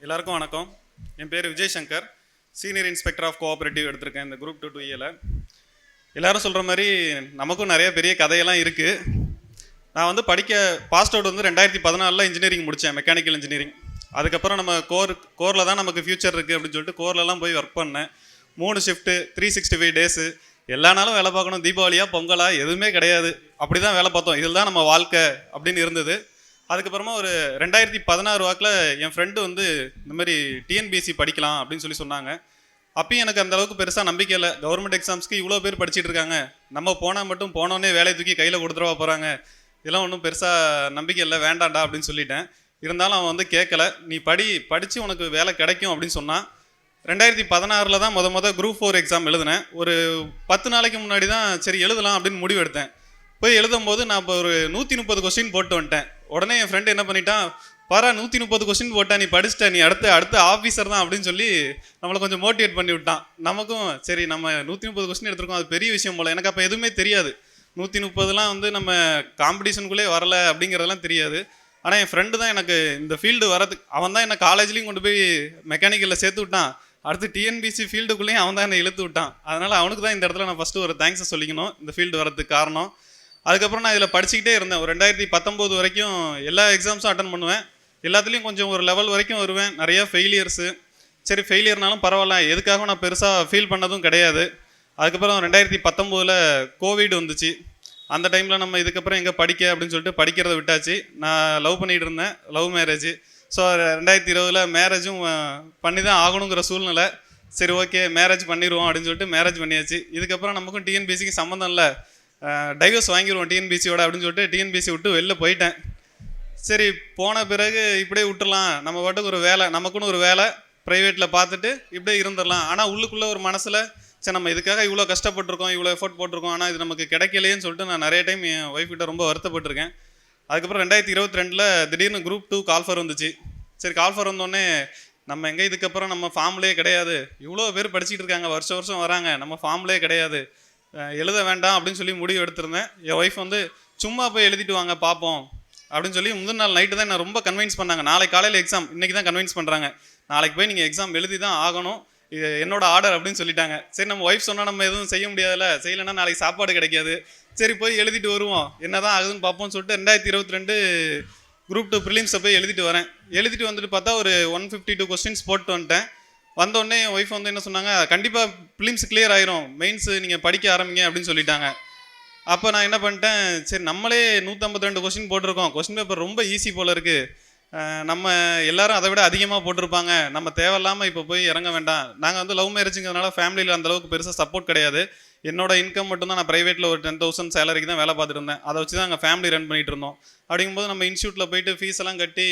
எல்லாருக்கும் வணக்கம். என் பேர் Vijay Shankar, senior inspector of cooperative எடுத்திருக்கேன் இந்த குரூப் 2 எல்லாரும் சொல்கிற மாதிரி நமக்கும் நிறைய பெரிய கதையெல்லாம் இருக்குது. நான் வந்து பாஸ்ட் அவுட் வந்து 2014 இன்ஜினியரிங் முடித்தேன், மெக்கானிக்கல் இன்ஜினியரிங். அதுக்கப்புறம் நம்ம கோரில் தான் நமக்கு ஃப்யூச்சர் இருக்குது அப்படின்னு சொல்லிட்டு கோர்லலாம் போய் ஒர்க் பண்ணேன். 3 ஷிஃப்ட்டு, 365 டேஸு, எல்லா நாளும் வேலை பார்க்கணும். தீபாவளியாக பொங்கலா எதுவுமே கிடையாது, அப்படி தான் வேலை பார்த்தோம். இதில் தான் நம்ம வாழ்க்கை அப்படின்னு இருந்தது. அதுக்கப்புறமா ஒரு 2016 வாக்கில் என் ஃப்ரெண்டு வந்து இந்த மாதிரி டிஎன்பிஎஸ்சி படிக்கலாம் அப்படின்னு சொன்னாங்க. அப்பயும் எனக்கு அந்த அளவுக்கு பெருசாக நம்பிக்கை இல்லை. கவர்மெண்ட் எக்ஸாம்ஸ்க்கு இவ்வளோ பேர் படிச்சுட்டு இருக்காங்க, நம்ம போனால் மட்டும் போனோடனே வேலையை தூக்கி கையில் கொடுத்துருவா போகிறாங்க, இதெல்லாம் ஒன்றும் பெருசாக நம்பிக்கை இல்லை, வேண்டாண்டா அப்படின்னு சொல்லிட்டேன். இருந்தாலும் அவன் வந்து கேட்கல. நீ படித்து உனக்கு வேலை கிடைக்கும் அப்படின்னு சொன்னான். 2016 தான் குரூப் 4 எக்ஸாம் எழுதினேன். ஒரு 10 நாளைக்கு முன்னாடி தான் சரி எழுதலாம் அப்படின்னு முடிவு எடுத்தேன். போய் எழுதும் போது நான் இப்போ ஒரு 130 கொஸ்டின் போட்டு வந்துட்டேன். உடனே என் ஃப்ரெண்டு என்ன பண்ணிட்டான், பாரா 130 கொஸ்டின் போட்டா, நீ படிச்சிட்ட, நீ அடுத்த ஆஃபீஸர் தான் அப்படின்னு சொல்லி நம்மளை கொஞ்சம் மோட்டிவேட் பண்ணி விட்டான். நமக்கும் சரி நம்ம 130 கொஸ்டின் எடுத்திருக்கோம், அது பெரிய விஷயம் போல். எனக்கு அப்போ எதுவுமே தெரியாது, 130லாம் வந்து நம்ம காம்படிஷனுக்குள்ளே வரலை அப்படிங்கிறதெல்லாம் தெரியாது. ஆனால் என் ஃப்ரெண்டு தான் எனக்கு இந்த ஃபீல்டு வரதுக்கு, அவன் தான் என்னை காலேஜ்லேயும் கொண்டு போய் மெக்கானிக்கலில் சேர்த்து விட்டான். அடுத்து டிஎன்பிசி ஃபீல்டுக்குள்ளேயும் அவன் தான் என்னை இழுத்து விட்டான். அதனால் அவனுக்கு தான் இந்த இடத்துல நான் ஃபஸ்ட்டு ஒரு தேங்க்ஸை சொல்லிக்கணும், இந்த ஃபீல்டு வரதுக்கு காரணம். அதுக்கப்புறம் நான் இதில் படிச்சுக்கிட்டே இருந்தேன். ஒரு 2019 வரைக்கும் எல்லா எக்ஸாம்ஸும் அட்டன் பண்ணுவேன். எல்லாத்துலேயும் கொஞ்சம் ஒரு லெவல் வரைக்கும் வருவேன். நிறையா ஃபெயிலியர்ஸு. சரி ஃபெயிலியர்னாலும் பரவாயில்ல, எதுக்காக நான் பெருசாக ஃபீல் பண்ணதும் கிடையாது. அதுக்கப்புறம் 2019 கோவிட் வந்துச்சு. அந்த டைமில் நம்ம இதுக்கப்புறம் எங்கே படிக்க அப்படின்னு சொல்லிட்டு படிக்கிறத விட்டாச்சு. நான் லவ் பண்ணிகிட்டு இருந்தேன், லவ் மேரேஜ். ஸோ 2020 மேரேஜும் பண்ணி தான் ஆகணுங்கிற சூழ்நிலை. சரி ஓகே மேரேஜ் பண்ணிடுவோம் அப்படின்னு சொல்லிட்டு மேரேஜ் பண்ணியாச்சு. இதுக்கப்புறம் நமக்கும் டிஎன்பிசிக்கு சம்மந்தம் இல்லை, டைவர்ஸ் வாங்கிடுவோம் டிஎன்பிசியோட அப்படின்னு சொல்லிட்டு டிஎன்பிசி விட்டு வெளில போயிட்டேன். சரி போன பிறகு இப்படியே விட்டுடலாம், நம்ம பாட்டுக்கு ஒரு வேலை, நமக்குன்னு ஒரு வேலை ப்ரைவேட்டில் பார்த்துட்டு இப்படியே இருந்துடலாம். ஆனால் உள்ளுக்குள்ளே ஒரு மனசில் சரி நம்ம இதுக்காக இவ்வளோ கஷ்டப்பட்டிருக்கோம், இவ்வளோ எஃபோர்ட் போட்டிருக்கோம், ஆனால் இது நமக்கு கிடைக்கலையேன்னு சொல்லிட்டு நான் நிறைய டைம் என் ஒய்ஃப் கிட்ட ரொம்ப வருத்தப்பட்டிருக்கேன். அதுக்கப்புறம் 2022 திடீர்னு குரூப் 2 கால்ஃபர் வந்துச்சு. சரி கால்ஃபர் வந்தோடனே நம்ம எங்கே இதுக்கப்புறம் நம்ம ஃபார்ம்லேயே கிடையாது, இவ்வளோ பேர் படிச்சுட்டு இருக்காங்க, வருஷம் வராங்க, நம்ம ஃபார்ம்லேயே கிடையாது, எழுத வேண்டாம் அப்படின்னு சொல்லி முடிவு எடுத்திருந்தேன். என் ஒய்ஃப் வந்து சும்மா போய் எழுதிட்டு வாங்க பார்ப்போம் அப்படின்னு சொல்லி முந்தின நாள் நைட்டு தான் என்ன ரொம்ப கன்வின்ஸ் பண்ணாங்க. நாளைக்கு காலையில் எக்ஸாம், இன்றைக்கி தான் கன்வின்ஸ் பண்ணுறாங்க, நாளைக்கு போய் நீங்கள் எக்ஸாம் எழுதி தான் ஆகணும், இது என்னோட ஆர்டர் அப்படின்னு சொல்லிட்டாங்க. சரி நம்ம ஒய்ஃப் சொன்னால் நம்ம எதுவும் செய்ய முடியாதுல்ல, செய்யலைன்னா நாளைக்கு சாப்பாடு கிடைக்காது, சரி போய் எழுதிட்டு வருவோம், என்ன தான் ஆகுதுன்னு பார்ப்போம்னு சொல்லிட்டு 2022 குரூப் 2 ப்ரிலிம்ஸை போய் எழுதிட்டு வரேன். எழுதிட்டு வந்துட்டு பார்த்தா ஒரு 152 கொஸ்டின்ஸ் போட்டு வந்துட்டேன். வந்தோடனே என் ஒய்ஃப் வந்து என்ன சொன்னாங்க, கண்டிப்பாக ப்ரிலிம்ஸ் கிளியர் ஆயிரும், மெயின்ஸு நீங்கள் படிக்க ஆரம்பிங்க அப்படின்னு சொல்லிட்டாங்க. அப்போ நான் என்ன பண்ணிட்டேன், சரி நம்மளே 152 கொஸ்டின் போட்டிருக்கோம், கொஸ்டின் பேப்பர் ரொம்ப ஈஸி போல் இருக்குது, நம்ம எல்லாரும் அதை விட அதிகமாக போட்டிருப்பாங்க, நம்ம தேவையில்லாமல் இப்போ போய் இறங்க வேண்டாம். நாங்கள் வந்து லவ் மேரேஜுங்கிறதுனால ஃபேமிலியில் அந்தளவுக்கு பெருசாக சப்போர்ட் கிடையாது. என்னோட இன்கம் மட்டும்தான், நான் ப்ரைவேட்டில் ஒரு 10,000 சேலரிக்கு தான் வேலை பார்த்துட்டு இருந்தேன். அதை வச்சு தான் அங்கே ஃபேமிலி ரன் பண்ணிகிட்டு இருந்தோம். அப்படிங்கும்போது நம்ம இன்ஸ்டியூட்டில் போயிட்டு ஃபீஸ் எல்லாம் கட்டி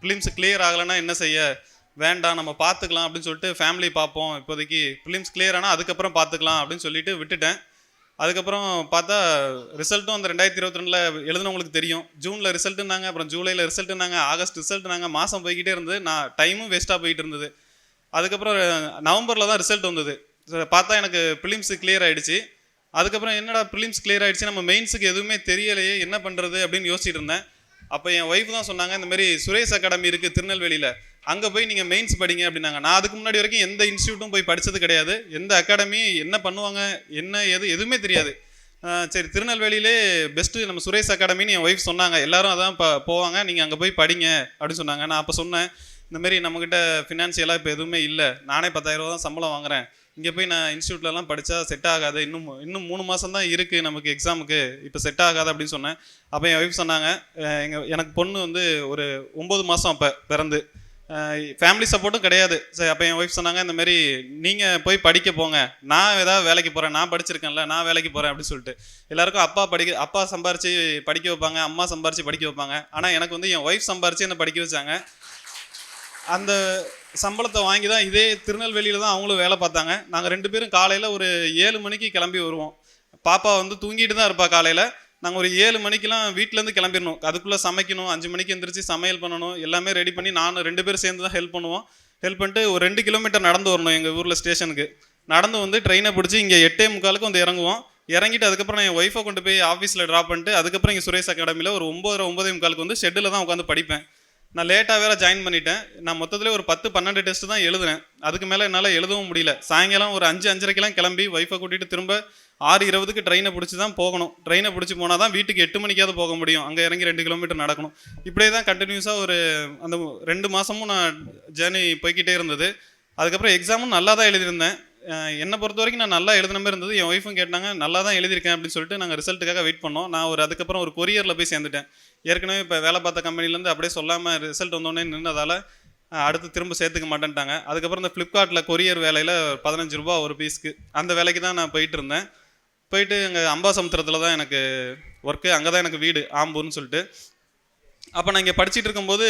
ப்ரிலிம்ஸ் கிளியர் ஆகலைன்னா என்ன செய்ய, வேண்டாம் நம்ம பார்த்துக்கலாம் அப்படின்னு சொல்லிட்டு ஃபேமிலி பார்ப்போம், இப்போதைக்கு ப்ரிலிம்ஸ் கிளியர் ஆனால் அதுக்கப்புறம் பார்த்துக்கலாம் அப்படின்னு சொல்லிட்டு விட்டுட்டேன். அதுக்கப்புறம் பார்த்தா ரிசல்ட்டும் அந்த 2022 எழுதுனவங்களுக்கு தெரியும். ஜூனில் ரிசல்ட்டுனாங்க, அப்புறம் ஜூலையில் ரிசல்ட்டுனாங்க, ஆகஸ்ட் ரிசல்ட்டுனாங்க, மாதம் போய்கிட்டே இருந்தது, நான் டைமும் வேஸ்ட்டாக போயிட்டு இருந்தது. அதுக்கப்புறம் நவம்பரில் தான் ரிசல்ட் வந்தது. பார்த்தா எனக்கு ப்ரிலிம்ஸு கிளியர் ஆகிடுச்சு. அதுக்கப்புறம் என்னடா ப்ரிலிம்ஸ் கிளியர் ஆகிடுச்சு, நம்ம மெயின்ஸுக்கு எதுவுமே தெரியலையே, என்ன பண்ணுறது அப்படின்னு யோசிச்சுட்டு இருந்தேன். அப்போ என் ஒய்ஃப் தான் சொன்னாங்க, இந்த மாதிரி சுரேஷ் அகாடமி இருக்குது திருநெல்வேலியில், அங்கே போய் நீங்கள் மெயின்ஸ் படிங்க அப்படின்னாங்க. நான் அதுக்கு முன்னாடி வரைக்கும் எந்த இன்ஸ்டியூட்டும் போய் படித்தது கிடையாது, எந்த அகாடமி என்ன பண்ணுவாங்க என்ன எதுவுமே தெரியாது. சரி திருநெல்வேலியிலே பெஸ்ட்டு நம்ம சுரேஷ் அகாடமின்னு என் ஒய்ஃப் சொன்னாங்க, எல்லோரும் அதான் போவாங்க, நீங்கள் அங்கே போய் படிங்க அப்படின்னு சொன்னாங்க. நான் அப்போ சொன்னேன், இந்தமாரி நம்மக்கிட்ட ஃபினான்ஷியலாக இப்போ எதுவுமே இல்லை, நானே 10,000 ரூபா தான் சம்பளம் வாங்குறேன், இங்கே போய் நான் இன்ஸ்டியூட்லலாம் படித்தா செட் ஆகாது, இன்னும் 3 மாதம் தான் இருக்குது நமக்கு எக்ஸாமுக்கு, இப்போ செட் ஆகாது அப்படின்னு சொன்னேன். அப்போ என் ஒய்ஃப் சொன்னாங்க, எனக்கு பொண்ணு வந்து ஒரு 9 மாதம் அப்போ பிறந்து, ஃபேமிலி சப்போர்ட்டும் கிடையாது. சரி அப்போ என் ஒய்ஃப் சொன்னாங்க, இந்த மாதிரி நீங்கள் போய் படிக்க போங்க, நான் ஏதாவது வேலைக்கு போகிறேன், நான் படிச்சிருக்கேன்ல, நான் வேலைக்கு போகிறேன் அப்படின்னு சொல்லிட்டு. எல்லாருக்கும் அப்பா சம்பாரித்து படிக்க வைப்பாங்க, அம்மா சம்பாரித்து படிக்க வைப்பாங்க. ஆனால் எனக்கு வந்து என் ஒய்ஃப் சம்பாரித்து என்னை படிக்க வச்சாங்க. அந்த சம்பளத்தை வாங்கி தான் இதே திருநெல்வேலியில் தான் அவங்களும் வேலை பார்த்தாங்க. நாங்கள் 2 பேரும் காலையில் ஒரு 7 மணிக்கு கிளம்பி வருவோம். பாப்பா வந்து தூங்கிட்டு தான் இருப்பா. காலையில் நாங்கள் ஒரு 7 மணிக்கெலாம் வீட்டிலேருந்து கிளம்பிடணும், அதுக்குள்ளே சமைக்கணும், 5 மணிக்கு எந்திரிச்சு சமையல் பண்ணணும், எல்லாமே ரெடி பண்ணி நானும் 2 பேரும் சேர்ந்து தான் ஹெல்ப் பண்ணுவோம். ஹெல்ப் பண்ணிட்டு ஒரு 2 கிலோமீட்டர் நடந்து வரணும் எங்கள் ஊரில் ஸ்டேஷனுக்கு. நடந்து வந்து ட்ரெயினை பிடிச்சி இங்கே 8:45 வந்து இறங்குவோம். இறங்கிட்டு அதுக்கப்புறம் என் ஒய்ஃபை கொண்டு போய் ஆஃபீஸில் ட்ராப் பண்ணிட்டு அதுக்கப்புறம் இங்கே சுரேஷ் அகாடமியில் ஒரு 9:45 வந்து ஷெட்டில் தான் உட்காந்து படிப்பேன். நான் லேட்டாக வேறு ஜாயின் பண்ணிட்டேன். நான் மொத்தத்தில் ஒரு 10-12 டெஸ்ட்டு தான் எழுதுனேன். அதுக்கு மேலே என்னால் எழுதவும் முடியல. சாயங்காலம் ஒரு 5-5:30க்கெல்லாம் கிளம்பி ஒய்ஃபை கூட்டிகிட்டு திரும்ப 6:20க்கு ட்ரெயினை பிடிச்சி தான் போகணும். ட்ரெயினை பிடிச்சி போனால் தான் வீட்டுக்கு 8 மணிக்காவது போக முடியும். அங்கே இறங்கி 2 கிலோமீட்டர் நடக்கணும். இப்படியே தான் கண்டினியூஸாக ஒரு அந்த 2 மாதமும் நான் ஜேர்னி போய்கிட்டே இருந்தது. அதுக்கப்புறம் எக்ஸாமும் நல்லா தான் எழுதியிருந்தேன். என்னை பொறுத்த வரைக்கும் நான் நல்லா எழுதின மாதிரி இருந்தது. என் ஒய்ஃபும் கேட்டாங்க, நல்லா தான் எழுதியிருக்கேன் அப்படின்னு சொல்லிட்டு நாங்கள் ரிசல்ட்டுக்காக வெயிட் பண்ணோம். நான் அதுக்கப்புறம் ஒரு கொரியரில் போய் சேர்ந்துட்டேன். ஏற்கனவே இப்போ வேலை பார்த்த கம்பெனிலேருந்து அப்படியே சொல்லாமல் ரிசல்ட் வந்தோடனே நின்றதால் அடுத்து திரும்ப சேர்த்துக்க மாட்டேன்ட்டாங்க. அதுக்கப்புறம் இந்த ஃப்ளிப்கார்ட்டில் கொரியர் வேலையில் 15 ரூபா ஒரு பீஸ்க்கு அந்த வேலைக்கு தான் நான் போயிட்டு இருந்தேன். போயிட்டு அங்கே அம்பாசமுத்திரத்தில் தான் எனக்கு ஒர்க்கு. அங்கே தான் எனக்கு வீடு, ஆம்பூர்னு சொல்லிட்டு. அப்போ நான் இங்கே படிச்சுட்டு இருக்கும்போது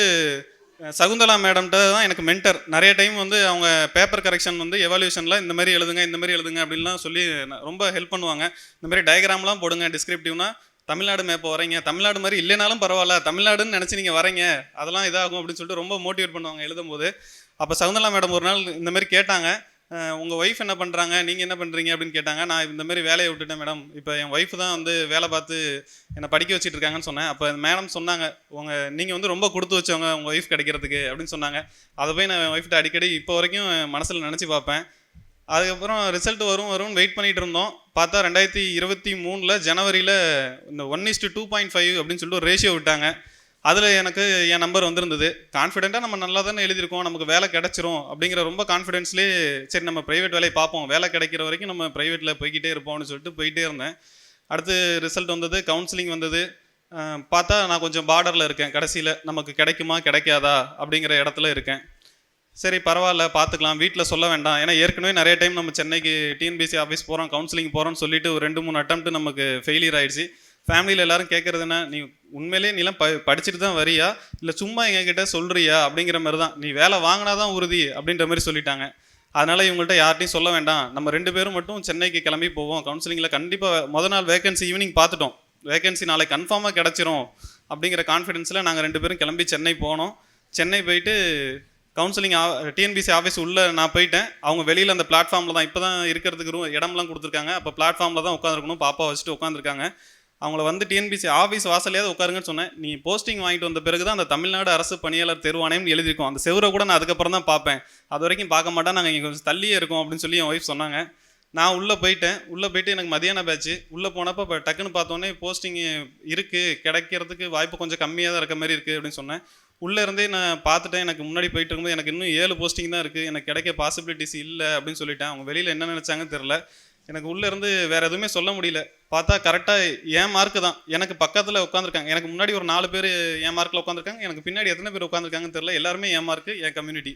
சகுந்தலா மேடம்கிட்ட தான் எனக்கு மென்டர். நிறைய டைம் வந்து அவங்க பேப்பர் கரெக்ஷன் வந்து எவாலுவேஷனில் இந்த மாதிரி எழுதுங்க அப்படின்லாம் சொல்லி ரொம்ப ஹெல்ப் பண்ணுவாங்க. இந்த மாதிரி டயக்ராம்லாம் போடுங்க டிஸ்கிரிப்டிவ்னா. தமிழ்நாடு மேப்போ வரீங்க, தமிழ்நாடு மாதிரி இல்லைனாலும் பரவாயில்ல, தமிழ்நாடுன்னு நினச்சி நீங்கள் வரீங்க, அதெல்லாம் இதாகும் அப்படின்னு சொல்லிட்டு ரொம்ப மோட்டிவேட் பண்ணுவாங்க எழுதும்போது. அப்போ சகுந்தலா மேடம் ஒரு நாள் இந்த மாதிரி கேட்டாங்க, உங்கள் ஒய்ஃப் என்ன பண்ணுறாங்க, நீங்கள் என்ன பண்ணுறீங்க அப்படின்னு கேட்டாங்க. நான் இந்த மாதிரி வேலையை விட்டுட்டேன் மேடம், இப்போ என் ஒய்ஃப் தான் வந்து வேலை பார்த்து என்னை படிக்க வச்சுட்டு இருக்காங்கன்னு சொன்னேன். அப்போ மேடம் சொன்னாங்க, நீங்கள் வந்து ரொம்ப கொடுத்து வச்சவங்க உங்கள் ஒய்ஃப் கிடைக்கிறதுக்கு அப்படின்னு சொன்னாங்க. அதை போய் நான் என் ஒய்ஃப்ட்ட அடிக்கடி இப்போ வரைக்கும் மனசில் நினச்சி பார்ப்பேன். அதுக்கப்புறம் ரிசல்ட் வரும்னு வெயிட் பண்ணிகிட்டு இருந்தோம். பார்த்தா 2023 ஜனவரியில் இந்த 1:2.5 அப்படின்னு சொல்லிட்டு ஒரு ரேஷியோ விட்டாங்க. அதில் எனக்கு என் நம்பர் வந்திருந்தது. கான்ஃபிடென்ட்டாக நம்ம நல்லா தானே எழுதியிருக்கோம், நமக்கு வேலை கிடச்சிரும் அப்படிங்கிற ரொம்ப கான்ஃபிடென்ஸ்லேயே சரி நம்ம ப்ரைவேட் வேலையை பார்ப்போம், வேலை கிடைக்கிற வரைக்கும் நம்ம ப்ரைவேட்டில் போய்கிட்டே இருப்போம்னு சொல்லிட்டு போயிட்டே இருந்தேன். அடுத்து ரிசல்ட் வந்தது, கவுன்சிலிங் வந்தது. பார்த்தா நான் கொஞ்சம் பார்டரில் இருக்கேன். கடைசியில் நமக்கு கிடைக்குமா கிடைக்காதா அப்படிங்கிற இடத்துல இருக்கேன். சரி பரவாயில்ல பார்த்துக்கலாம், வீட்டில் சொல்ல வேண்டாம். ஏன்னா ஏற்கனவே நிறைய டைம் நம்ம சென்னைக்கு டிஎன்பிஎஸ்சி ஆஃபீஸ் போகிறோம், கவுன்சிலிங் போகிறோன்னு சொல்லிட்டு ஒரு 2-3 அட்டம்ப்ட் நமக்கு ஃபெயிலியர் ஆகிடுச்சு. ஃபேமிலியில் எல்லோரும் கேட்குறதுன்னா, நீ உண்மையிலே நீலாம் படிச்சுட்டு தான் வரியா இல்லை சும்மா எங்ககிட்ட சொல்கிறியா அப்படிங்கிற மாதிரி தான், நீ வேலை வாங்கினா தான் உறுதி அப்படின்ற மாதிரி சொல்லிட்டாங்க. அதனால் இவங்கள்ட்ட யார்ட்டையும் சொல்ல வேண்டாம், நம்ம 2 பேரும் மட்டும் சென்னைக்கு கிளம்பி போவோம், கவுன்சிலிங்கில் கண்டிப்பாக முதல் நாள் வேகன்சி ஈவினிங் பார்த்துட்டோம், வேகன்சி நாளைக்கு கன்ஃபார்மாக கிடச்சிரும் அப்படிங்கிற கான்ஃபிடென்ஸில் நாங்கள் 2 பேரும் கிளம்பி சென்னை போனோம். சென்னை போயிட்டு கவுன்சிலிங் டிஎன்பிசி ஆஃபீஸ் உள்ளே நான் போயிட்டேன். அவங்க வெளியில் அந்த பிளாட்ஃபார்மில் தான் இப்போ தான் இருக்கிறதுக்கு இடம்லாம் கொடுத்துருக்காங்க. அப்போ பிளாட்ஃபார்மில் தான் உட்காந்துருக்கணும், பாப்பா வச்சுட்டு உட்காந்துருக்காங்க. அவங்கள வந்து டிஎன்பிசி ஆஃபீஸ் வாசலையாவது உட்காருங்கன்னு சொன்னேன். நீ போஸ்டிங் வாங்கிட்டு வந்த பிறகு தான் அந்த தமிழ்நாடு அரசு பணியாளர் தேர்வாணையம்னு எழுதியிருக்கோம், அந்த செவரை கூட நான் அதுக்கப்புறம் தான் பார்ப்பேன், அது வரைக்கும் பார்க்க மாட்டேன், நாங்கள் இங்கே கொஞ்சம் தள்ளியே இருக்கோம் அப்படின்னு சொல்லி என் ஒய்ஃப் சொன்னாங்க. நான் உள்ளே போயிட்டு எனக்கு மதியான பேட்ச். உள்ளே போனப்போ இப்போ டக்குன்னு பார்த்தோன்னே போஸ்டிங் இருக்குது, கிடைக்கிறதுக்கு வாய்ப்பு கொஞ்சம் கம்மியாக தான் இருக்க மாதிரி இருக்குது அப்படின்னு சொன்னேன். உள்ளே இருந்தே நான் பார்த்துட்டேன், எனக்கு முன்னாடி போயிட்டு இருக்கும்போது எனக்கு இன்னும் 7 போஸ்டிங் தான் இருக்குது, எனக்கு கிடைக்க பாசிபிலிட்டிஸ் இல்லை அப்படின்னு சொல்லிட்டேன். அவங்க வெளியில் என்ன நினச்சாங்கன்னு தெரில. எனக்கு உள்ளே இருந்து வேறு எதுவுமே சொல்ல முடியல. பார்த்தா கரெக்டாக என் மார்க்கு தான் எனக்கு பக்கத்தில் உட்காந்துருக்காங்க. எனக்கு முன்னாடி ஒரு 4 பேர் என் மார்க்கில் உட்காந்துருக்காங்க, எனக்கு பின்னாடி எத்தனை பேர் உட்காந்துருக்காங்கன்னு தெரில. எல்லாருமே என் மார்க்கு, என் கம்யூனிட்டி.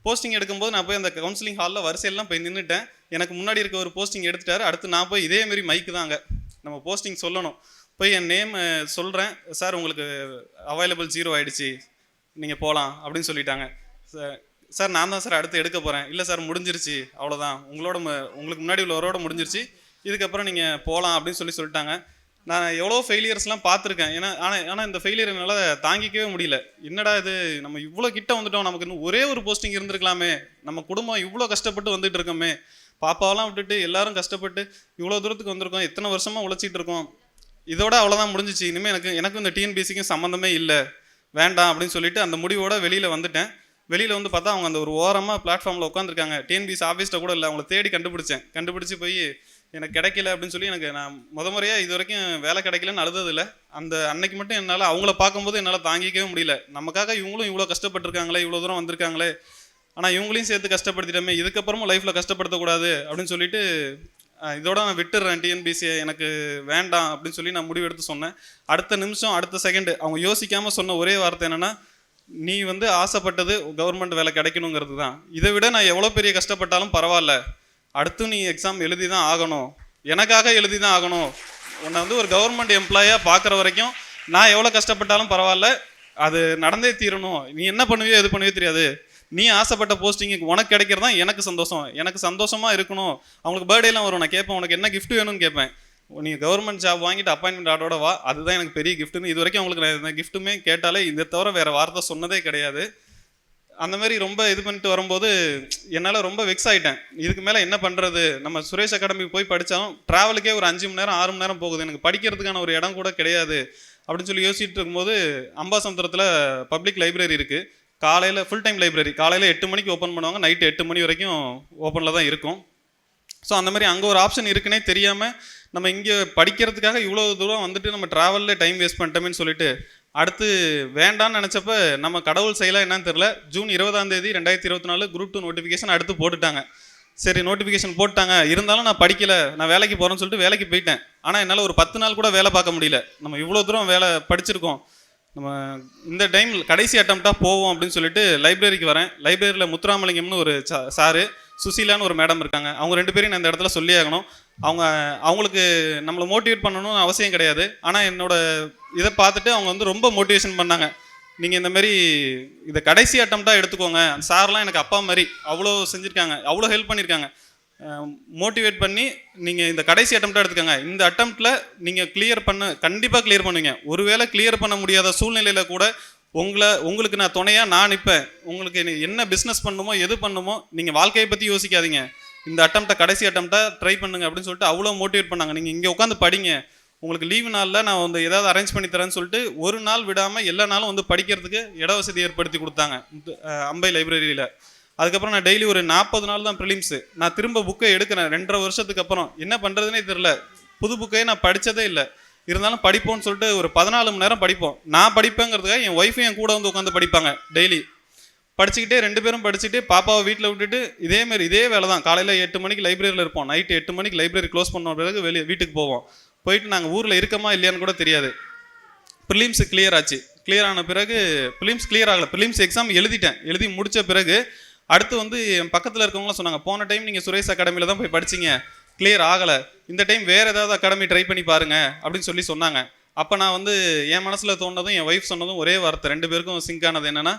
போஸ்டிங் எடுக்கும்போது நான் போய் அந்த கவுன்சிலிங் ஹாலில் வரிசையெல்லாம் போய் நின்றுட்டேன். எனக்கு முன்னாடி இருக்க ஒரு போஸ்டிங் எடுத்துட்டாரு. அடுத்து நான் போய் இதேமாரி மைக்கு தான் அங்கே நம்ம போஸ்டிங் சொல்லணும். போய் என் நேம் சொல்கிறேன், சார் உங்களுக்கு அவைலபிள் 0 ஆகிடுச்சு, நீங்கள் போகலாம் அப்படின்னு சொல்லிட்டாங்க. சார் நான் தான் சார் அடுத்து எடுக்க போகிறேன். இல்லை சார் முடிஞ்சிருச்சு, அவ்வளோதான், உங்களுக்கு முன்னாடி உள்ளவரோட முடிஞ்சிருச்சு, இதுக்கப்புறம் நீங்கள் போகலாம் அப்படின்னு சொல்லிட்டாங்க. நான் எவ்வளோ ஃபெயிலியர்ஸ்லாம் பார்த்துருக்கேன். ஆனால் இந்த ஃபெயிலியர் என்னால் தாங்கிக்கவே முடியல. என்னடா இது, நம்ம இவ்வளோ கிட்ட வந்துட்டோம், நமக்கு இன்னும் ஒரே ஒரு போஸ்டிங் இருந்திருக்கலாமே, நம்ம குடும்பம் இவ்வளோ கஷ்டப்பட்டு வந்துட்டு இருக்கோமே, பாப்பாவெல்லாம் விட்டுட்டு எல்லாரும் கஷ்டப்பட்டு இவ்வளோ தூரத்துக்கு வந்திருக்கோம், எத்தனை வருஷமாக உழைச்சிட்டு இருக்கோம், இதோட அவ்வளோதான் முடிஞ்சிச்சு, இனிமேல் எனக்கும் இந்த டிஎன்பிசிக்கும் சம்மந்தமே இல்லை, வேண்டாம் அப்படின்னு சொல்லிட்டு அந்த முடிவோட வெளியில் வந்துட்டேன். வெளியில் வந்து பார்த்தா அவங்க அந்த ஒரு ஓரமாக பிளாட்ஃபார்மில் உட்காந்துருக்காங்க. டிஎன்பிசி ஆஃபீஸ்ட்டை கூட இல்லை, அவங்கள தேடி கண்டுபிடிச்சி போய் எனக்கு கிடைக்கல அப்படின்னு சொல்லி, எனக்கு நான் முறையாக இது வரைக்கும் வேலை கிடைக்கலன்னு அழுததில்லை. அந்த அன்னைக்கு மட்டும் என்னால் அவங்கள பார்க்கும்போது என்னால் தாங்கிக்கவே முடியல. நமக்காக இவங்களும் இவ்வளோ கஷ்டப்பட்டுருக்காங்களே, இவ்வளோ தூரம் வந்திருக்காங்களே, ஆனால் இவங்களையும் சேர்த்து கஷ்டப்படுத்திட்டோமே, இதுக்கப்புறமும் லைஃப்பில் கஷ்டப்படுத்தக்கூடாது அப்படின்னு சொல்லிட்டு இதோட நான் விட்டுடுறேன் டிஎன்பிசியை, எனக்கு வேண்டாம் அப்படின்னு சொல்லி நான் முடிவெடுத்து சொன்னேன். அடுத்த நிமிஷம் அடுத்த செகண்டு அவங்க யோசிக்காமல் சொன்ன ஒரே வார்த்தை என்னென்னா, நீ வந்து ஆசைப்பட்டது கவர்மெண்ட் வேலை கிடைக்கணுங்கிறது தான், இதை விட நான் எவ்வளோ பெரிய கஷ்டப்பட்டாலும் பரவாயில்ல, அடுத்து நீ எக்ஸாம் எழுதி தான் ஆகணும், எனக்காக எழுதி தான் ஆகணும், உன்னை வந்து ஒரு கவர்மெண்ட் எம்ப்ளாயாக பார்க்குற வரைக்கும் நான் எவ்வளோ கஷ்டப்பட்டாலும் பரவாயில்ல, அது நடந்தே தீரணும், நீ என்ன பண்ணுவியோ எது பண்ணுவியோ தெரியாது, நீ ஆசைப்பட்ட போஸ்டிங்கு உனக்கு கிடைக்கிறது தான் எனக்கு சந்தோஷம், எனக்கு சந்தோஷமாக இருக்கணும். அவங்களுக்கு பர்த்டேலாம் வரும், நான் கேட்பேன் உனக்கு என்ன கிஃப்ட் வேணும்னு கேட்பேன், நீ கவர்மெண்ட் ஜாப் வாங்கிட்டு அப்பாயின்மெண்ட் ஆர்டரோட வா, அதுதான் எனக்கு பெரிய கிஃப்ட்டுன்னு இது வரைக்கும் அவங்களுக்கு நான் இந்த கிஃப்ட்டுமே கேட்டாலே இதை தவிர வேறு வார்த்தை சொன்னதே கிடையாது. அந்த மாதிரி ரொம்ப இது பண்ணிட்டு வரும்போது என்னால் ரொம்ப வெக்ஸ் ஆகிட்டேன். இதுக்கு மேலே என்ன பண்ணுறது, நம்ம சுரேஷ் அகாடமிக்கு போய் படித்தாலும் ட்ராவலுக்கே ஒரு 5 மணி நேரம் 6 மணி நேரம் போகுது, எனக்கு படிக்கிறதுக்கான ஒரு இடம் கூட கிடையாது அப்படின்னு சொல்லி யோசிச்சுட்டு இருக்கும்போது அம்பாசமுத்திரத்தில் பப்ளிக் லைப்ரரி இருக்குது. காலையில் ஃபுல் டைம் லைப்ரரி, காலையில் 8 மணிக்கு ஓப்பன் பண்ணுவாங்க, நைட்டு 8 மணி வரைக்கும் ஓப்பனில் தான் இருக்கும். ஸோ அந்த மாதிரி அங்கே ஒரு ஆப்ஷன் இருக்குன்னே தெரியாமல் நம்ம இங்கே படிக்கிறதுக்காக இவ்வளோ தூரம் வந்துட்டு நம்ம ட்ராவலில் டைம் வேஸ்ட் பண்ணிட்டோமேன்னு சொல்லிட்டு அடுத்து வேண்டான்னு நினச்சப்ப நம்ம கடவுள் செய்யலாம் என்னன்னு தெரில. ஜூன் 20 2024 குரூப் 2 நோட்டிஃபிகேஷன் அடுத்து போட்டுட்டாங்க. சரி நோட்டிஃபிகேஷன் போட்டாங்க, இருந்தாலும் நான் படிக்கலை, நான் வேலைக்கு போகிறேன்னு சொல்லிட்டு வேலைக்கு போயிட்டேன். ஆனால் என்னால் ஒரு 10 நாள் கூட வேலை பார்க்க முடியல. நம்ம இவ்வளோ தூரம் வேலை படிச்சிருக்கோம், நம்ம இந்த டைம் கடைசி அட்டம்ப்டாக போவோம் அப்படின்னு சொல்லிட்டு லைப்ரரிக்கு வரேன். லைப்ரரியில் முத்துராமலிங்கம்னு ஒரு சாரு, சுசீலான்னு ஒரு மேடம் இருக்காங்க. அவங்க 2 பேரையும் நான் இந்த இடத்துல சொல்லி ஆகணும். அவங்களுக்கு நம்மளை மோட்டிவேட் பண்ணணும்னு அவசியம் கிடையாது. ஆனால் என்னோட இதை பார்த்துட்டு அவங்க வந்து ரொம்ப மோட்டிவேஷன் பண்ணாங்க. நீங்கள் இந்த மாதிரி இதை கடைசி அட்டம்ப்டாக எடுத்துக்கோங்க. அந்த சார்லாம் எனக்கு அப்பா மாதிரி அவ்வளோ செஞ்சுருக்காங்க, அவ்வளோ ஹெல்ப் பண்ணியிருக்காங்க. மோட்டிவேட் பண்ணி நீங்கள் இந்த கடைசி அட்டம்ப்டாக எடுத்துக்கோங்க. இந்த அட்டம்ப்டில் நீங்கள் கண்டிப்பாக கிளியர் பண்ணுவீங்க. ஒருவேளை கிளியர் பண்ண முடியாத சூழ்நிலையில் கூட உங்களுக்கு நான் துணையாக நான் நிற்பேன். உங்களுக்கு என்ன பிஸ்னஸ் பண்ணணுமோ எது பண்ணணுமோ நீங்கள் வாழ்க்கையை பற்றி யோசிக்காதீங்க, இந்த அட்டம்ப்டை கடைசி அட்டம்ப்டாக ட்ரை பண்ணுங்க அப்படின்னு சொல்லிட்டு அவ்வளோ மோட்டிவேட் பண்ணாங்க. நீங்கள் இங்கே உட்காந்து படிங்க, உங்களுக்கு லீவு நாளில் நான் வந்து ஏதாவது அரேஞ்ச் பண்ணி தரேன்னு சொல்லிட்டு ஒரு நாள் விடாமல் எல்லா நாளும் வந்து படிக்கிறதுக்கு இட வசதி ஏற்படுத்தி கொடுத்தாங்க அம்பை லைப்ரரியில். அதுக்கப்புறம் நான் டெய்லி ஒரு 40 நாள் தான் ப்ரிலிம்ஸு. நான் திரும்ப புக்கை எடுக்கிறேன் 2.5 வருஷத்துக்கு அப்புறம். என்ன பண்ணுறதுனே தெரில, புது புக்கையே நான் படித்ததே இல்லை. இருந்தாலும் படிப்போம்னு சொல்லிட்டு ஒரு 14 மணி நேரம் படிப்போம். நான் படிப்பேங்கிறதுக்காக என் ஒய்ஃபும் என் கூட வந்து உட்காந்து படிப்பாங்க. டெய்லி படிச்சுக்கிட்டே 2 பேரும் படிச்சுட்டு பாப்பாவை வீட்டில் விட்டுட்டு இதே வேலை தான். காலையில் 8 மணிக்கு லைப்ரரியில் இருப்போம், நைட்டு 8 மணிக்கு லைப்ரரி க்ளோஸ் பண்ண பிறகு வீட்டுக்கு போவோம். போயிட்டு நாங்கள் ஊரில் இருக்கோமா இல்லையான்னு கூட தெரியாது. ப்ரிலிம்ஸு கிளியர் ஆச்சு. கிளியர் ஆன பிறகு ப்ரிலிம்ஸ் கிளியர் ஆகலை, ப்ரிலிம்ஸ் எக்ஸாம் எழுதி முடித்த பிறகு அடுத்து வந்து என் பக்கத்தில் இருக்கவங்களாம் சொன்னாங்க, போன டைம் நீங்கள் சுரேஷ் அகாடமியில் தான் போய் படிச்சிங்க, கிளியர் ஆகலை, இந்த டைம் வேறு ஏதாவது அகாடமி ட்ரை பண்ணி பாருங்க அப்படின்னு சொன்னாங்க. அப்போ நான் வந்து என் மனசில் தோணுனதும் என் ஒய்ஃப் சொன்னதும் ஒரே வார்த்தை, 2 பேருக்கும் சிங்க் ஆனது என்னென்னா,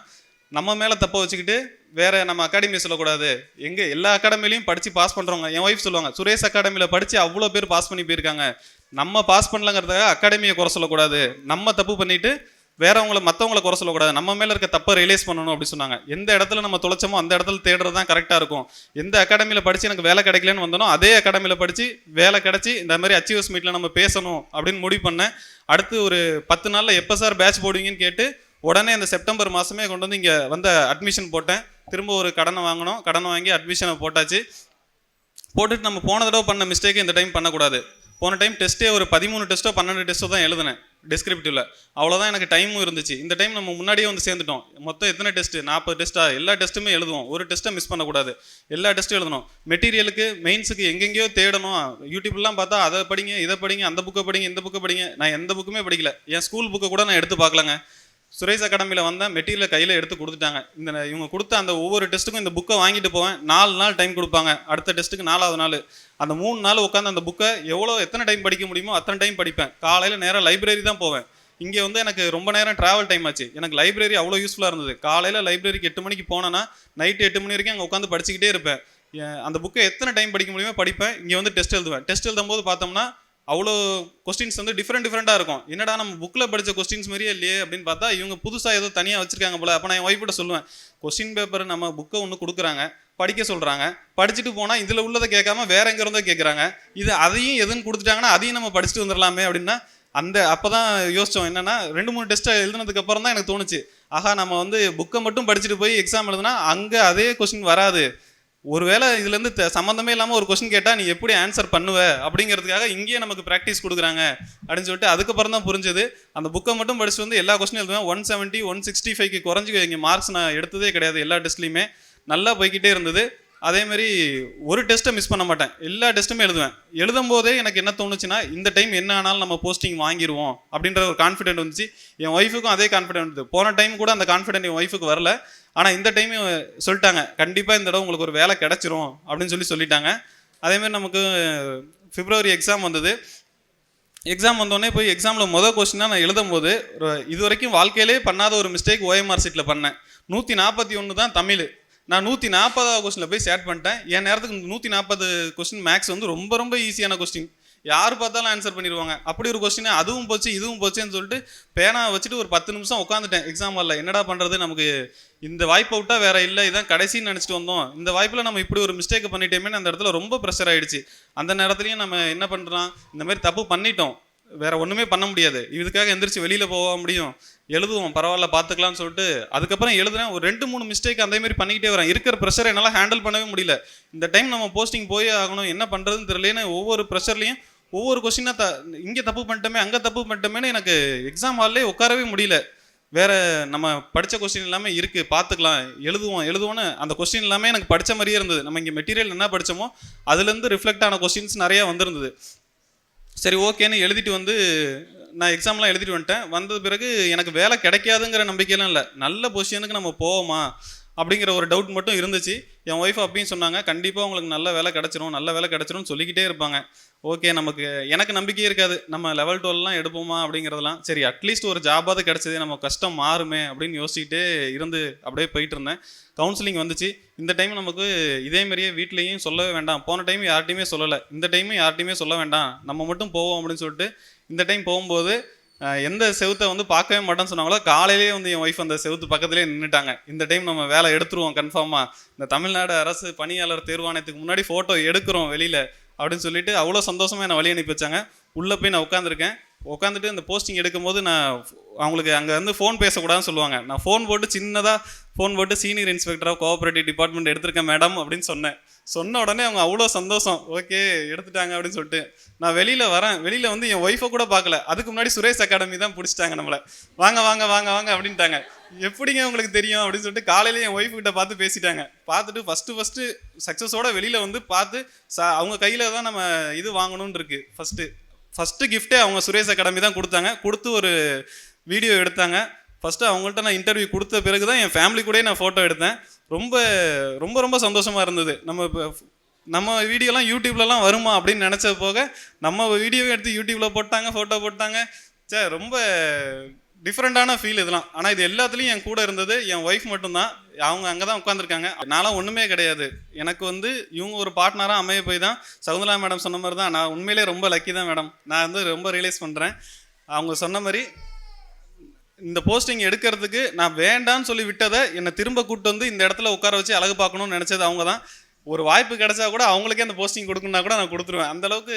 நம்ம மேலே தப்பை வச்சுக்கிட்டு வேறு நம்ம அகாடமியை சொல்லக்கூடாது. எல்லா அகாடமிலையும் படித்து பாஸ் பண்ணுறவங்க, என் ஒய்ஃப் சொல்லுவாங்க, சுரேஷ் அகாடமியில் படித்து அவ்வளோ பேர் பாஸ் பண்ணி போயிருக்காங்க, நம்ம பாஸ் பண்ணலங்கிறதுக்காக அகாடமியை குறை சொல்லக்கூடாது, நம்ம தப்பு பண்ணிவிட்டு மற்றவங்கள குறை சொல்லக்கூடாது, நம்ம மேலே இருக்க தப்பை ரியலைஸ் பண்ணணும் அப்படி சொன்னாங்க. எந்த இடத்துல நம்ம தொலைச்சோமோ அந்த இடத்துல தேடுறது தான் கரெக்டாக இருக்கும். எந்த அகாடமியில் படித்து எனக்கு வேலை கிடைக்கலன்னு வந்தனோ அதே அகாடமியில் படித்து வேலை கிடச்சி இந்த மாதிரி அச்சீவர்ஸ் மீட்டில் நம்ம பேசணும் அப்படின்னு முடிவு பண்ணேன். அடுத்து ஒரு 10 நாளில் எப்போ சார் பேட்ச் போடுவீங்கன்னு கேட்டு உடனே அந்த செப்டம்பர் மாதமே கொண்டு வந்து இங்கே வந்து அட்மிஷன் போட்டேன். திரும்ப ஒரு கடனை வாங்கி அட்மிஷனை போட்டுட்டு நம்ம போன தடவை பண்ண மிஸ்டேக்கு இந்த டைம் பண்ணக்கூடாது. போன டைம் டெஸ்ட்டே ஒரு 13 டெஸ்ட்டோ 12 டெஸ்ட்டோ தான் எழுதினேன் டிஸ்கிரிப்டிவில். அவ்வளோதான் எனக்கு டைமும் இருந்துச்சு. இந்த டைம் நம்ம முன்னாடியே வந்து சேர்ந்துட்டோம். மொத்தம் எத்தனை டெஸ்ட்டு, 40 டெஸ்ட்டா? எல்லா டெஸ்ட்டுமே எழுதுவோம், ஒரு டெஸ்ட்டை மிஸ் பண்ணக்கூடாது, எல்லா டெஸ்ட்டும் எழுதணும். மெட்டீரியலுக்கு மெயின்ஸுக்கு எங்கெங்கேயோ தேடணும். யூடியூப்லாம் பார்த்தா அதை படிங்க, இதை படிங்க, அந்த புக்கை படிங்க, இந்த புக்கை படிங்க. நான் எந்த புக்குமே படிக்கல. என் ஸ்கூல் புக்கை கூட நான் எடுத்து பார்க்கலங்க. சுரேஷ் அகாடமியில் வந்தேன், மெட்டீரியலை கையில் எடுத்து கொடுத்துட்டாங்க. இவங்க கொடுத்த அந்த ஒவ்வொரு டெஸ்ட்டுக்கும் இந்த புக்கை வாங்கிட்டு போவேன். 4 நாள் டைம் கொடுப்பாங்க. அடுத்த டெஸ்ட்டுக்கு 4வது நாள். அந்த 3 நாள் உட்காந்து அந்த புக்கை எத்தனை டைம் படிக்க முடியுமோ அத்தனை டைம் படிப்பேன். காலையில் நேராக லைப்ரரி தான் போவேன். இங்கே வந்து எனக்கு ரொம்ப நேரம் ட்ராவல் டைம் ஆச்சு. எனக்கு லைப்ரரி அவ்வளோ யூஸ்ஃபுல்லாக இருந்தது. காலையில் லைப்ரரிக்கு 8 மணிக்கு போனேன்னா நைட்டு 8 மணி வரைக்கும் அங்கே உட்காந்து படிச்சுக்கிட்டே இருப்பேன். அந்த புக்கை எத்தனை டைம் படிக்க முடியுமோ படிப்பேன். இங்கே வந்து டெஸ்ட் எழுதுவேன். டெஸ்ட் எழுதும்போது பார்த்தோம்னா அவ்வளோ கொஸ்டின்ஸ் வந்து டிஃப்ரெண்ட்டாக இருக்கும். என்னடா நம்ம புக்கில் படித்த கொஸ்டின்ஸ் மாதிரியே இல்லையே அப்படின்னு பார்த்தா இவங்க புதுசாக ஏதோ தனியாக வச்சுருக்காங்க போல். அப்போ நான் என் ஒய்ஃப்கிட்ட சொல்லுவேன், கொஸ்டின் பேப்பர் நம்ம புக்கை ஒன்று கொடுக்குறாங்க, படிக்க சொல்கிறாங்க, படிச்சுட்டு போனால் இதில் உள்ளதை கேட்காம வேற எங்கே இருந்தோ கேட்குறாங்க, அதையும் எதுன்னு கொடுத்துட்டாங்கன்னா அதையும் நம்ம படிச்சுட்டு வந்துடலாமே அப்படின்னா அப்போ தான் யோசித்தோம். என்னென்னா 2-3 டெஸ்ட்டை எழுதுனதுக்கப்புறம் தான் எனக்கு தோணுச்சு, ஆகா நம்ம வந்து புக்கை மட்டும் படிச்சுட்டு போய் எக்ஸாம் எழுதுனா அங்கே அதே கொஸ்டின் வராது. ஒருவேளை இதுலேருந்து சம்மந்தமே இல்லாமல் ஒரு கொஸ்டின் கேட்டால் நீ எப்படி ஆன்சர் பண்ணுவ அப்படிங்கிறதுக்காக இங்கேயே நமக்கு ப்ராக்டிஸ் கொடுக்குறாங்க அப்படின்னு சொல்லிட்டு அதுக்கப்புறம் தான் புரிஞ்சது. அந்த புக்கை மட்டும் படிச்சுட்டு வந்து எல்லா கொஸ்டின் எழுதுவேன். 170 165க்கு குறைஞ்சி இங்கே மார்க்ஸ் நான் எடுத்ததே கிடையாது. எல்லா டெஸ்ட்லையுமே நல்லா போய்கிட்டே இருந்தது. அதேமாதிரி ஒரு டெஸ்ட்டை மிஸ் பண்ண மாட்டேன், எல்லா டெஸ்ட்டுமே எழுதுவேன். எழுதும் போதே எனக்கு என்ன தோணுச்சுன்னா, இந்த டைம் என்ன ஆனாலும் நம்ம போஸ்டிங் வாங்கிடுவோம் அப்படின்ற ஒரு கான்ஃபிடென்ட் வந்துச்சு. என் ஒய்ஃபுக்கும் அதே கான்ஃபிடென்ட் இருந்தது. போன டைம் கூட அந்த கான்ஃபிடென்ட் என் ஒய்ஃபுக்கு வரல. ஆனால் இந்த டைம் சொல்லிட்டாங்க, கண்டிப்பாக இந்த தடவை உங்களுக்கு ஒரு வேலை கிடச்சிரும் அப்படின்னு சொல்லிட்டாங்க. அதேமாதிரி நமக்கு பிப்ரவரி எக்ஸாம் வந்தது. எக்ஸாம் வந்தோடனே போய் எக்ஸாமில் மொதல் கொஸ்டினாக நான் எழுதும் போது இது வரைக்கும் வாழ்க்கையிலே பண்ணாத ஒரு மிஸ்டேக் OMR சீட்டில் பண்ணேன். 141 தான் தமிழ். நான் 140வது கொஸ்டினில் போய் சேட் பண்ணிட்டேன். என் நேரத்துக்கு 140 கொஸ்டின் மேக்ஸ் வந்து ரொம்ப ரொம்ப ஈஸியான கொஸ்டின், யார் பார்த்தாலும் ஆன்சர் பண்ணிடுவாங்க. அப்படி ஒரு கொஸ்டின் அதுவும் போச்சு இதுவும் போச்சுன்னு சொல்லிட்டு பேனா வச்சுட்டு ஒரு 10 நிமிஷம் உட்காந்துட்டேன் எக்ஸாம் வரல. என்னடா பண்ணுறது, நமக்கு இந்த வாய்ப்பை விட்டால் வேற இல்லை, இதான் கடைசின்னு நினச்சிட்டு வந்தோம், இந்த வாய்ப்பில் நம்ம இப்படி ஒரு மிஸ்டேக் பண்ணிட்டோமேன்னு அந்த இடத்துல ரொம்ப ப்ரெஷர் ஆகிடுச்சு. அந்த நேரத்துலையும் நம்ம என்ன பண்ணுறோம், இந்த மாதிரி தப்பு பண்ணிட்டோம், வேற ஒன்றுமே பண்ண முடியாது. இதுக்காக எந்திரிச்சு வெளியில் போக முடியும், எழுதுவோம் பரவாயில்ல பார்த்துக்கலாம்னு சொல்லிட்டு அதுக்கப்புறம் எழுதுறேன். ஒரு 2-3 மிஸ்டேக் அதே மாதிரி பண்ணிக்கிட்டே வரேன். இருக்கிற ப்ரெஷரை என்னால் ஹேண்டில் பண்ணவே முடியல. இந்த டைம் நம்ம போஸ்டிங் போயே ஆகணும், என்ன பண்ணுறதுன்னு தெரியலன்னு ஒவ்வொரு ப்ரெஷர்லையும் ஒவ்வொரு கொஸ்டினாக இங்கே தப்பு பண்ணிட்டோமே அங்கே தப்பு பண்ணிட்டோமேன்னு எனக்கு எக்ஸாம் ஹால்லே உட்காரவே முடியல. வேற நம்ம படித்த கொஸ்டின் எல்லாமே இருக்குது, பார்த்துக்கலாம், எழுதுவோன்னு அந்த கொஸ்டின் எல்லாமே எனக்கு படித்த மாதிரியே இருந்தது. நம்ம இங்கே மெட்டீரியல் என்ன படித்தோமோ அதுலேருந்து ரிஃப்ளெக்ட் ஆன கொஸ்டின்ஸ் நிறையா வந்திருந்தது. சரி ஓகேன்னு எழுதிட்டு வந்து நான் எக்ஸாம்லாம் எழுதிட்டு வந்துட்டேன். வந்தது பிறகு எனக்கு வேலை கிடைக்காதுங்கிற நம்பிக்கையெல்லாம் இல்லை, நல்ல பொசிஷனுக்கு நம்ம போவோமா அப்படிங்கிற ஒரு டவுட் மட்டும் இருந்துச்சு. என் ஒய்ஃப் அப்பயும் சொன்னாங்க, கண்டிப்பாக உங்களுக்கு நல்ல வேலை கிடச்சிரும்னு சொல்லிக்கிட்டே இருப்பாங்க. ஓகே, எனக்கு நம்பிக்கையே இருக்காது நம்ம லெவல் 12லாம் எடுப்போமா அப்படிங்கிறதெல்லாம். சரி அட்லீஸ்ட் ஒரு ஜாபாவது கிடச்சது, நம்ம கஷ்டம் மாறுமே அப்படின்னு யோசிச்சுட்டே இருந்து அப்படியே போயிட்டு இருந்தேன். கவுன்சிலிங் வந்துச்சு. இந்த டைம் நமக்கு இதேமாரியே வீட்லேயும் சொல்லவே வேண்டாம், போன டைம் யார்ட்டையுமே சொல்லலை, இந்த டைமும் யார்ட்டையுமே சொல்ல வேண்டாம், நம்ம மட்டும் போவோம் அப்படின்னு சொல்லிட்டு இந்த டைம் போகும்போது எந்த செவுத்தை வந்து பார்க்கவே மாட்டேன்னு சொன்னாங்களோ காலையிலேயே வந்து என் ஒய்ஃப் அந்த செவுத்து பக்கத்துலேயே நின்றுட்டாங்க. இந்த டைம் நம்ம வேலை எடுத்துருவோம் கன்ஃபார்மாக, இந்த தமிழ்நாடு அரசு பணியாளர் தேர்வாணையத்துக்கு முன்னாடி ஃபோட்டோ எடுக்கிறோம் வெளியில் அப்படின்னு சொல்லிட்டு அவ்வளோ சந்தோஷமாக என்னை வழி அனுப்பி வச்சாங்க. உள்ளே போய் நான் உட்காந்துட்டு அந்த போஸ்டிங் எடுக்கும்போது நான் அவங்களுக்கு அங்கே வந்து ஃபோன் பேசக்கூடாதுன்னு சொல்லுவாங்க. நான் ஃபோன் போட்டு senior inspector of cooperative department எடுத்திருக்கேன் மேடம் அப்படின்னு சொன்ன உடனே அவங்க அவ்வளோ சந்தோஷம், ஓகே எடுத்துட்டாங்க அப்படின்னு சொல்லிட்டு. நான் வெளியில் வந்து என் ஒய்ஃபை கூட பார்க்கல. அதுக்கு முன்னாடி சுரேஷ் அகாடமி தான் பிடிச்சிட்டாங்க நம்மளை. வாங்க வாங்க வாங்க வாங்க அப்படின்ட்டாங்க. எப்படிங்க உங்களுக்கு தெரியும் அப்படின்னு சொல்லிட்டு காலையிலேயே என் ஒய்ஃப் கிட்ட பார்த்து பேசிட்டாங்க. பார்த்துட்டு ஃபஸ்ட்டு சக்ஸஸோட வெளியில் வந்து பார்த்து அவங்க கையில் தான் நம்ம இது வாங்கணும்னு இருக்கு. ஃபஸ்ட்டு கிஃப்ட்டே அவங்க சுரேஷ் அகாடமி தான் கொடுத்தாங்க. கொடுத்து ஒரு வீடியோ எடுத்தாங்க. ஃபஸ்ட்டு அவங்கள்ட்ட நான் இன்டர்வியூ கொடுத்த பிறகு தான் என் ஃபேமிலி கூடயே நான் ஃபோட்டோ எடுத்தேன். ரொம்ப ரொம்ப ரொம்ப சந்தோஷமாக இருந்தது. நம்ம வீடியோலாம் யூடியூப்லலாம் வருமா அப்படின்னு நினச்சது போக நம்ம வீடியோவை எடுத்து யூடியூப்பில் போட்டாங்க, ஃபோட்டோ போட்டாங்க. ரொம்ப டிஃப்ரெண்ட்டான ஃபீல் இதெல்லாம். ஆனால் இது எல்லாத்துலேயும் என் கூட இருந்தது என் ஒய்ஃப் மட்டும்தான். அவங்க அங்கே தான் உட்காந்துருக்காங்க. நான்லாம் ஒன்றுமே கிடையாது. எனக்கு வந்து இவங்க ஒரு பார்ட்னராக அமைய போய் தான் சகுந்தலா மேடம் சொன்ன மாதிரி தான் நான் உண்மையிலே ரொம்ப லக்கி தான் மேடம். நான் வந்து ரொம்ப ரியலைஸ் பண்ணுறேன். அவங்க சொன்ன மாதிரி இந்த போஸ்டிங் எடுக்கிறதுக்கு நான் வேண்டான்னு சொல்லி விட்டதை என்னை திரும்ப கூப்பிட்டு வந்து இந்த இடத்துல உட்கார வச்சு அழகு பார்க்கணும்னு நினச்சது அவங்க தான். ஒரு வாய்ப்பு கிடைச்சா கூட அவங்களுக்கே அந்த போஸ்டிங் கொடுக்குன்னா கூட நான் கொடுத்துருவேன். அந்தளவுக்கு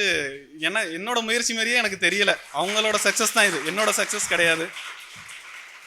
என்னோட முயற்சி மாதிரியே எனக்கு தெரியலை. அவங்களோட சக்ஸஸ் தான் இது, என்னோட சக்ஸஸ் கிடையாது.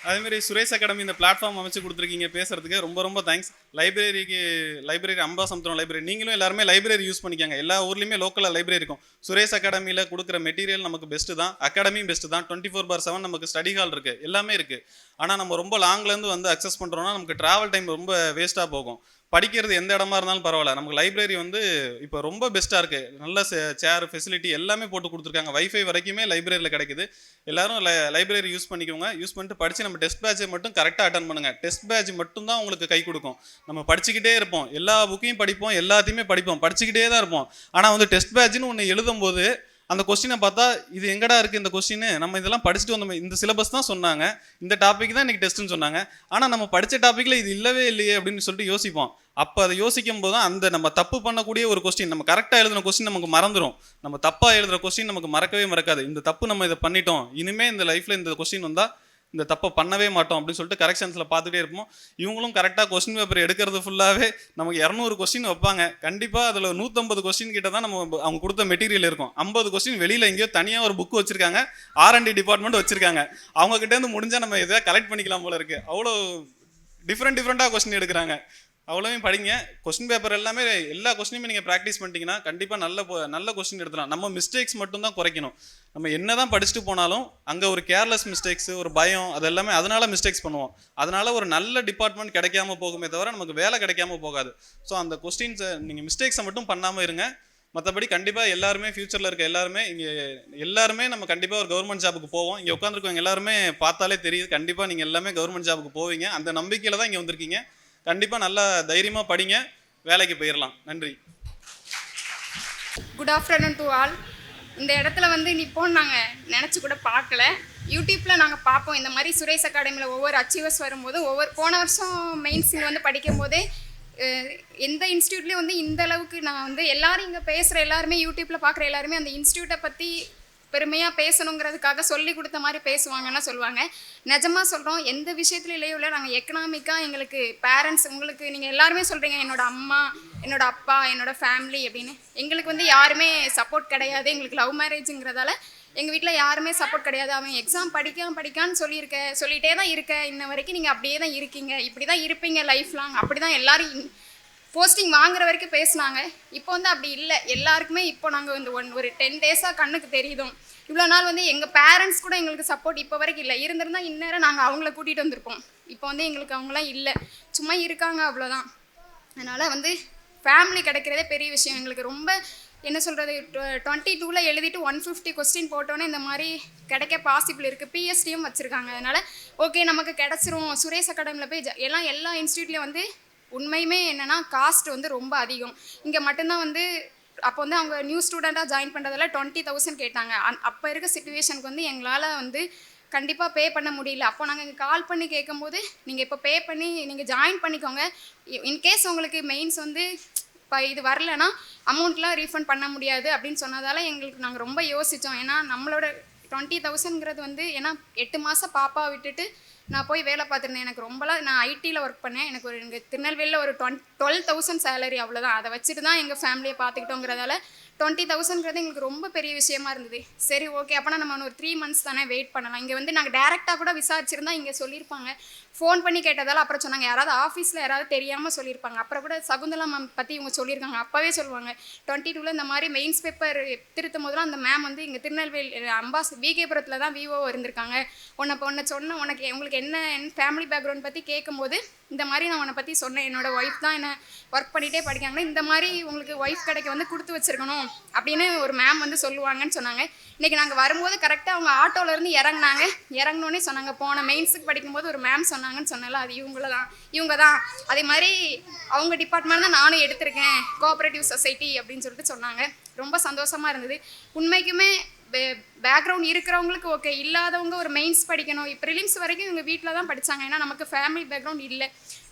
அதேமாரி சுரேஷ் அகாடமி இந்த பிளாட்ஃபார்ம் அமைச்சு கொடுத்துருக்கீங்க பேசுறதுக்கு ரொம்ப ரொம்ப தேங்க்ஸ். லைப்ரரி அம்பாசமுத்திரம் லைப்ரரி, நீங்களும் எல்லாருமே லைப்ரரி யூஸ் பண்ணிக்காங்க. எல்லா ஊர்லேயுமே லோக்கலில் லைப்ரரி இருக்கும். சுரேஷ் அகாடமியில் கொடுக்குற மெட்டீரியல் நமக்கு பெஸ்ட்டு தான், அகாடமியும் பெஸ்ட்டு தான். 24/7 நமக்கு ஸ்டடி ஹால் இருக்குது, எல்லாமே இருக்குது. ஆனால் நம்ம ரொம்ப லாங்லேருந்து வந்து அக்சஸ் பண்ணுறோன்னா நமக்கு ட்ராவல் டைம் ரொம்ப வேஸ்ட்டாக போகும். படிக்கிறது எந்த இடமா இருந்தாலும் பரவாயில்ல, நமக்கு லைப்ரரி வந்து இப்போ ரொம்ப பெஸ்ட்டாக இருக்குது. நல்ல சேர் ஃபெசிலிட்டி எல்லாமே போட்டு கொடுத்துருக்காங்க. வைஃபை வரைக்குமே லைப்ரரியில் கிடைக்குது. எல்லாரும் லைப்ரரி யூஸ் பண்ணிக்கோங்க. யூஸ் பண்ணிட்டு படித்து நம்ம டெஸ்ட் பேட்சை மட்டும் கரெக்டாக அட்டன் பண்ணுங்கள். டெஸ்ட் பேட்ச் மட்டும் தான் உங்களுக்கு கை கொடுக்கும். நம்ம படிச்சுக்கிட்டே இருப்போம், எல்லா புக்கையும் படிப்போம், எல்லாத்தையுமே படிச்சுக்கிட்டே தான் இருப்போம். ஆனால் வந்து டெஸ்ட் பேட்ச்னு ஒன்று எழுதும்போது அந்த கொஸ்டினை பார்த்தா இது எங்கடா இருக்குது இந்த கொஸ்டின், நம்ம இதெல்லாம் படிச்சுட்டு வந்தோம், இந்த சிலபஸ் தான் சொன்னாங்க, இந்த டாபிக் தான் இன்றைக்கி டெஸ்ட்டுன்னு சொன்னாங்க, ஆனால் நம்ம படித்த டாப்பிக்கில் இது இல்லவே இல்லையே அப்படின்னு சொல்லிட்டு யோசிப்போம். அப்போ அதை யோசிக்கும் போது தான் அந்த நம்ம தப்பு பண்ணக்கூடிய ஒரு கொஸ்டின், நம்ம கரெக்டாக எழுதுன கொஸ்டின் நமக்கு மறந்துடும். நம்ம தப்பாக எழுதுகிற கொஸ்டின் நமக்கு மறக்கவே மறக்காது. இந்த தப்பு நம்ம இதை பண்ணிட்டோம், இனிமேல் இந்த லைஃப்பில் இந்த கொஸ்டின் வந்தால் இந்த தப்பை பண்ணவே மாட்டோம் அப்படின்னு சொல்லிட்டு கரெக்ஷன்ஸில் பார்த்துட்டே இருப்போம். இவங்களும் கரெக்டாக கொஸ்டின் பேப்பர் எடுக்கிறது ஃபுல்லாகவே நமக்கு 200 கொஸ்டின் வைப்பாங்க. கண்டிப்பாக அதில் 150 கொஸ்டின் கிட்ட தான் நம்ம அவங்க கொடுத்த மெட்டீரியல் இருக்கும். 50 கொஸ்டின் வெளியில் எங்கேயோ தனியாக ஒரு புக்கு வச்சுருக்காங்க, R&D டிபார்ட்மெண்ட் வச்சுருக்காங்க. அவங்ககிட்டேருந்து முடிஞ்சால் நம்ம எதாவது கலெக்ட் பண்ணிக்கலாம் போல இருக்குது. அவ்வளோ டிஃப்ரெண்ட்டாக கொஸ்டின் எடுக்கிறாங்க. அவ்வளோவையும் படிங்க. கொஸ்டின் பேப்பர் எல்லாமே எல்லா கொஸ்டினுமே நீங்கள் ப்ராக்டிஸ் பண்ணிட்டீங்கன்னா கண்டிப்பாக நல்ல கொஸ்டின் எடுத்துலாம். நம்ம மிஸ்டேக்ஸ் மட்டும் தான் குறைக்கணும். நம்ம என்ன தான் படிச்சுட்டு போனாலும் அங்கே ஒரு கேர்லெஸ் மிஸ்டேக்ஸ், ஒரு பயம், அது எல்லாமே அதனால மிஸ்டேக்ஸ் பண்ணுவோம். அதனால ஒரு நல்ல டிபார்ட்மெண்ட் கிடைக்காம போகுமே தவிர நமக்கு வேலை கிடைக்காம போகாது. ஸோ அந்த கொஸ்டின்ஸை நீங்கள் மிஸ்டேக்ஸை மட்டும் பண்ணாமல் இருங்க. மற்றபடி கண்டிப்பாக எல்லாருமே ஃபியூச்சரில் இருக்க எல்லாருமே நம்ம கண்டிப்பாக ஒரு கவர்மெண்ட் ஜாபுக்கு போவோம். இங்கே உட்காந்துருக்கவங்க எல்லாருமே பார்த்தாலே தெரியுது, கண்டிப்பாக நீங்கள் எல்லாமே கவர்மெண்ட் ஜாபுக்கு போவீங்க. அந்த நம்பிக்கையில் தான் இங்கே வந்திருக்கீங்க. கண்டிப்பாக நல்லா தைரியமாக படிங்க, வேலைக்கு போயிடலாம். நன்றி. Good afternoon to all. இந்த இடத்துல வந்து நிப்போன்னு நாங்கள் நினச்சி கூட பார்க்கல. யூடியூப்பில் நாங்கள் பார்ப்போம் இந்த மாதிரி சுரேஷ் அகாடமியில் ஒவ்வொரு அச்சீவர்ஸ் வரும்போது போன வருஷம் மெயின்ஸில் வந்து படிக்கும் போதே எந்த இன்ஸ்டியூட்லேயும் வந்து இந்த அளவுக்கு நான் வந்து எல்லாரும் இங்கே பேசுகிற எல்லாருமே யூடியூப்பில் பார்க்குற எல்லாருமே அந்த இன்ஸ்டியூட்டை பற்றி பெருமையாக பேசணுங்கிறதுக்காக சொல்லி கொடுத்த மாதிரி பேசுவாங்கன்னா சொல்லுவாங்க. நிஜமாக சொல்கிறோம், எந்த விஷயத்துல இல்லையோ இல்லை, நாங்கள் எக்கனாமிக்காக எங்களுக்கு பேரண்ட்ஸ், உங்களுக்கு நீங்கள் எல்லாருமே சொல்கிறீங்க என்னோடய அம்மா, என்னோடய அப்பா, என்னோடய ஃபேமிலி அப்படின்னு, எங்களுக்கு வந்து யாருமே சப்போர்ட் கிடையாது. எங்களுக்கு லவ் மேரேஜுங்கிறதால எங்கள் வீட்டில் யாருமே சப்போர்ட் கிடையாது. அவன் எக்ஸாம் படிக்கான்னு சொல்லிகிட்டே தான் இருக்க, இன்ன வரைக்கும் நீங்கள் அப்படியே தான் இருக்கீங்க, இப்படி தான் இருப்பீங்க லைஃப் லாங், அப்படி தான் எல்லோரும் போஸ்டிங் வாங்குற வரைக்கும் பேசுனாங்க. இப்போ வந்து அப்படி இல்லை. எல்லாருக்குமே இப்போ நாங்கள் வந்து ஒரு 10 டேஸாக கண்ணுக்கு தெரியுதும். இவ்வளோ நாள் வந்து எங்கள் பேரண்ட்ஸ் கூட எங்களுக்கு சப்போர்ட் இப்போ வரைக்கும் இல்லை. இருந்திருந்தால் இந்நேரம் நாங்கள் அவங்கள கூட்டிகிட்டு வந்திருப்போம். இப்போ வந்து எங்களுக்கு அவங்களாம் இல்லை, சும்மா இருக்காங்க, அவ்வளோதான். அதனால் வந்து ஃபேமிலி கிடைக்கிறதே பெரிய விஷயம் எங்களுக்கு. ரொம்ப என்ன சொல்கிறது, 22ல் எழுதிட்டு 150 கொஸ்டின் போட்டோன்னே இந்த மாதிரி கிடைக்க பாசிபிள் இருக்குது. பிஎஸ்டியும் வச்சுருக்காங்க. அதனால் ஓகே நமக்கு கிடச்சிரும். சுரேஷ் அகாடமியில் போய் எல்லா இன்ஸ்டியூட்லேயும் வந்து உண்மையுமே என்னென்னா காஸ்ட் வந்து ரொம்ப அதிகம். இங்கே மட்டும்தான் வந்து அப்போ வந்து அவங்க நியூ ஸ்டூடெண்ட்டாக ஜாயின் பண்ணுறதால 20,000 கேட்டாங்க. அப்போ இருக்க சிச்சுவேஷனுக்கு வந்து எங்களால் வந்து கண்டிப்பாக பே பண்ண முடியல. அப்போ நாங்கள் இங்கே கால் பண்ணி கேட்கும்போது நீங்கள் இப்போ பே பண்ணி நீங்கள் ஜாயின் பண்ணிக்கோங்க, இன்கேஸ் உங்களுக்கு மெயின்ஸ் வந்து இப்போ இது வரலன்னா அமௌண்ட்லாம் ரீஃபண்ட் பண்ண முடியாது அப்படின்னு சொன்னதால் எங்களுக்கு நாங்கள் ரொம்ப யோசித்தோம். ஏன்னா நம்மளோட 20,000ங்கிறது வந்து ஏன்னா 8 மாதம் பாப்பா விட்டுட்டு நான் போய் வேலை பார்த்துருந்தேன். எனக்கு ரொம்பலாம் நான் ஐடியில் ஒர்க் பண்ணேன். எனக்கு இங்கே திருநெல்வேலியில் ஒரு 12,000 சேலரி, அவ்வளோதான். அதை வச்சுட்டு தான் எங்கள் ஃபேமிலியை பார்த்துக்கிட்டோங்கிறதால 20,000ங்கிறது எங்களுக்கு ரொம்ப பெரிய விஷயமா இருந்தது. சரி ஓகே, அப்போனா நம்ம ஒரு 3 மந்த்ஸ் தானே வெயிட் பண்ணலாம். இங்கே வந்து நாங்கள் டேரெக்டாக கூட விசாரிச்சிருந்தா இங்கே சொல்லியிருப்பாங்க. ஃபோன் பண்ணி கேட்டதால் அப்புறம் சொன்னாங்க யாராவது ஆஃபீஸில் யாராவது தெரியாமல் சொல்லியிருப்பாங்க. அப்புறம் கூட சகுந்தலா மேம் பற்றி இவங்க சொல்லியிருக்காங்க. அப்போவே சொல்லுவாங்க 22ல் இந்த மாதிரி மெயின்ஸ் பேப்பர் திருத்தும் போதெல்லாம் அந்த மேம் வந்து இங்கே திருநெல்வேலி விகேபுரத்தில் தான் விஓ இருந்திருக்காங்க. உன்னை சொன்ன உங்களுக்கு என்ன ஃபேமிலி பேக்ரவுண்ட் பற்றி கேட்கும்போது இந்த மாதிரி நான் உன்னை பற்றி சொன்னேன், என்னோடய ஒய்ஃப் தான் என்னை ஒர்க் பண்ணிகிட்டே படிக்காங்கன்னா இந்த மாதிரி உங்களுக்கு ஒய்ஃப் கிடைக்க வந்து கொடுத்து வச்சுருக்கணும் அப்படின்னு ஒரு மேம் வந்து சொல்லுவாங்கன்னு சொன்னாங்க. இன்றைக்கி நாங்கள் வரும்போது கரெக்டாக அவங்க ஆட்டோலேருந்து இறங்கினோன்னே சொன்னாங்க, போன மெயின்ஸுக்கு படிக்கும்போது ஒரு மேம் சொன்னாங்கன்னு சொன்னால அது இவங்க தான் அதே மாதிரி அவங்க டிபார்ட்மெண்ட் தான் நானும் எடுத்திருக்கேன், கோஆப்ரேட்டிவ் சொசைட்டி அப்படின்னு சொல்லிட்டு சொன்னாங்க. ரொம்ப சந்தோஷமாக இருந்தது. உண்மைக்குமே பேக்ரவுண்ட் இருக்கிறவங்களுக்கு ஓகே, இல்லாதவங்க ஒரு மெயின்ஸ் படிக்கணும். இப்போ ப்ரிலிம்ஸ் வரைக்கும் இவங்க வீட்டில் தான் படித்தாங்க. ஏன்னா நமக்கு ஃபேமிலி பேக்ரவுண்ட் இல்லை.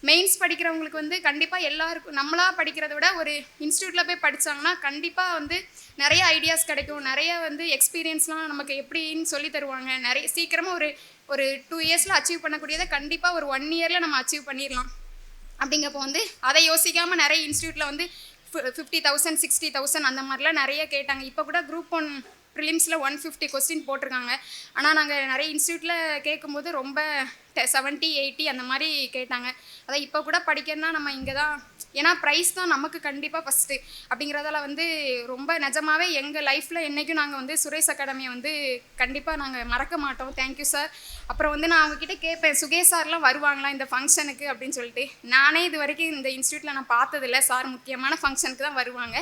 மெயின்ஸ் படிக்கிறவங்களுக்கு வந்து கண்டிப்பாக எல்லாருக்கும் நம்மளாக படிக்கிறத விட ஒரு இன்ஸ்டியூட்டில் போய் படித்தாங்கன்னா கண்டிப்பாக வந்து நிறைய ஐடியாஸ் கிடைக்கும், நிறைய வந்து எக்ஸ்பீரியன்ஸ்லாம் நமக்கு எப்படின்னு சொல்லி தருவாங்க. நிறைய சீக்கிரமாக ஒரு 2 இயர்ஸில் அச்சீவ் பண்ணக்கூடியதை கண்டிப்பாக ஒரு 1 இயரில் நம்ம அச்சீவ் பண்ணிடலாம். அப்படிங்கப்போ வந்து அதை யோசிக்காமல் நிறைய இன்ஸ்டியூட்டில் வந்து 50,000 60,000 அந்த மாதிரிலாம் நிறைய கேட்டாங்க. இப்போ கூட குரூப் 1 ப்ரிலிம்ஸில் 150 கொஸ்டின் போட்டிருக்காங்க. ஆனால் நாங்கள் நிறைய இன்ஸ்டியூட்டில் கேட்கும்போது ரொம்ப 70 80 அந்த மாதிரி கேட்டாங்க. அதான் இப்போ கூட படிக்கணும்னா நம்ம இங்கே தான், ஏன்னா ப்ரைஸ் தான் நமக்கு கண்டிப்பாக ஃபஸ்ட்டு. அப்படிங்கிறதால வந்து ரொம்ப நிஜமாகவே எங்கள் லைஃப்பில் என்றைக்கும் நாங்கள் வந்து சுரேஷ் அகாடமியை வந்து கண்டிப்பாக நாங்கள் மறக்க மாட்டோம். Thank you sir. அப்புறம் வந்து நான் அவங்கக்கிட்ட கேட்பேன், சுகேஷ் சார்லாம் வருவாங்களா இந்த ஃபங்க்ஷனுக்கு அப்படின்னு சொல்லிட்டு. நானே இது வரைக்கும் இந்த இன்ஸ்டியூட்டில் நான் பார்த்ததில்ல. சார் முக்கியமான ஃபங்க்ஷனுக்கு தான் வருவாங்க.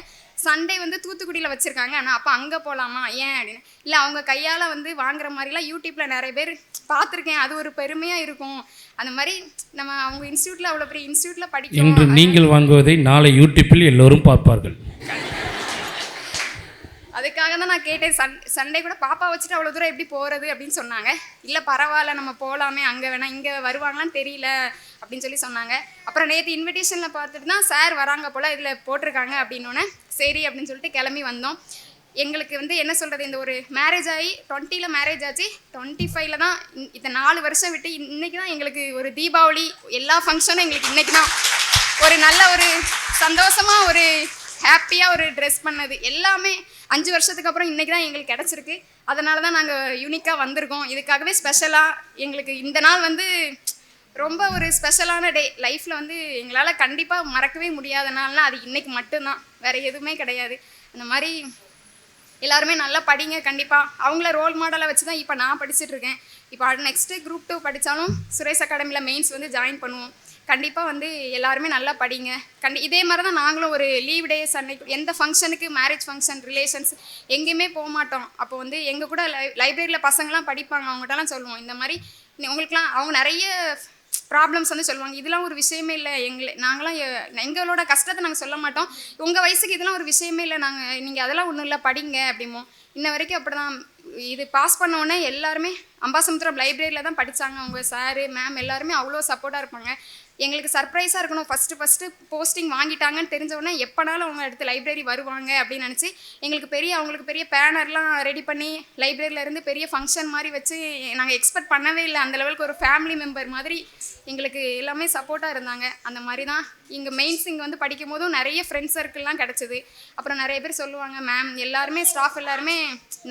சண்டே வந்து தூத்துக்குடியில் வச்சுருக்காங்க. ஆனால் அப்போ அங்கே போகலாமா ஏன் அப்படின்னு இல்லை, அவங்க கையால் வந்து வாங்குற மாதிரிலாம் யூடியூப்பில் நிறைய பேர் பார்த்துருக்கேன். அது ஒரு பெருமையாக இருக்கும். அந்த மாதிரி நம்ம அவங்க இன்ஸ்டியூட்டில் அவ்வளோ பெரிய இன்ஸ்டியூட்டில் படிக்கணும். இன்று நீங்கள் வாங்குவதை நாளை யூடியூப்பில் எல்லோரும் பார்ப்பார்கள். அதுக்காக தான் நான் கேட்டேன். சண்டே கூட பாப்பா வச்சுட்டு அவ்வளோ தூரம் எப்படி போகிறது அப்படின்னு சொன்னாங்க. இல்லை பரவாயில்ல நம்ம போகலாமே, அங்கே வேணால் இங்கே வருவாங்களான்னு தெரியல அப்படின்னு சொல்லி சொன்னாங்க. அப்புறம் நேற்று இன்விடேஷனில் பார்த்துட்டு தான் சார் வராங்க போல் இதில் போட்டிருக்காங்க அப்படின்னோடனே சரி அப்படின்னு சொல்லிட்டு கிளம்பி வந்தோம். எங்களுக்கு வந்து என்ன சொல்கிறது, இந்த ஒரு மேரேஜ் ஆகி 20ல் மேரேஜ் ஆச்சு, 25ல் தான் இந்த 4 வருஷம் விட்டு இன்றைக்கி தான் எங்களுக்கு ஒரு தீபாவளி எல்லா ஃபங்க்ஷனும் எங்களுக்கு இன்றைக்கி தான் ஒரு நல்ல ஒரு சந்தோஷமாக ஒரு ஹாப்பியாக ஒரு ட்ரெஸ் பண்ணது எல்லாமே 5 வருஷத்துக்கு அப்புறம் இன்றைக்கி தான் எங்களுக்கு கிடச்சிருக்கு. அதனால தான் நாங்கள் யூனிக்காக வந்திருக்கோம். இதுக்காகவே ஸ்பெஷலாக எங்களுக்கு இந்த நாள் வந்து ரொம்ப ஒரு ஸ்பெஷலான டே. லைஃப்பில் வந்து எங்களால் கண்டிப்பாக மறக்கவே முடியாத நாள்னால் அது இன்றைக்கி மட்டும்தான், வேறு எதுவுமே கிடையாது. அந்த மாதிரி எல்லாருமே நல்லா படிங்க. கண்டிப்பாக அவங்கள ரோல் மாடலை வச்சு தான் இப்போ நான் படிச்சுட்ருக்கேன். இப்போ நெக்ஸ்ட்டு குரூப் 2 படித்தாலும் சுரேஷ் அகாடமியில் மெயின்ஸ் வந்து ஜாயின் பண்ணுவோம். கண்டிப்பாக வந்து எல்லாருமே நல்லா படிங்க. இதே மாதிரி தான் நாங்களும் ஒரு லீவ் டேஸ் அன்னைக்கு எந்த ஃபங்க்ஷனுக்கு மேரேஜ் ஃபங்க்ஷன் ரிலேஷன்ஸ் எங்கேயுமே போக மாட்டோம். அப்போ வந்து எங்கள் கூட லைப்ரரியில் பசங்களாம் படிப்பாங்க, அவங்ககிட்டலாம் சொல்லுவோம் இந்த மாதிரி உங்களுக்குலாம் அவங்க நிறைய ப்ராப்ளம்ஸ் வந்து சொல்லுவாங்க. இதெல்லாம் ஒரு விஷயமே இல்லை, நாங்களாம் எங்களோட கஷ்டத்தை நாங்கள் சொல்ல மாட்டோம். உங்கள் வயசுக்கு இதெல்லாம் ஒரு விஷயமே இல்லை, நீங்கள் அதெல்லாம் ஒன்றும் இல்லை படிங்க அப்படிமோ. இன்ன வரைக்கும் அப்படி தான். இது பாஸ் பண்ணோடனே எல்லாருமே அம்பாசமுத்திரம் லைப்ரரியில் தான் படித்தாங்க. அவங்க சாரு மேம் எல்லாருமே அவ்வளோ சப்போர்ட்டாக இருப்பாங்க. எங்களுக்கு சர்ப்ரைஸாக இருக்கணும். ஃபஸ்ட்டு போஸ்டிங் வாங்கிட்டாங்கன்னு தெரிஞ்சவொடனே எப்போனாலும் அவங்க அடுத்து லைப்ரரி வருவாங்க அப்படின்னு நினச்சி எங்களுக்கு அவங்களுக்கு பெரிய பேனர்லாம் ரெடி பண்ணி லைப்ரரியிலேருந்து பெரிய ஃபங்க்ஷன் மாதிரி வச்சு நாங்கள் எக்ஸ்பெக்ட் பண்ணவே இல்லை. அந்த லெவலுக்கு ஒரு ஃபேமிலி மெம்பர் மாதிரி எங்களுக்கு எல்லாமே சப்போர்ட்டாக இருந்தாங்க. அந்த மாதிரி தான் இங்கே மெயின்ஸ் இங்கே வந்து படிக்கும் போதும் நிறைய ஃப்ரெண்ட்ஸ் சர்க்கிள்லாம் கிடச்சிது. அப்புறம் நிறைய பேர் சொல்லுவாங்க மேம் எல்லாருமே ஸ்டாஃப் எல்லாருமே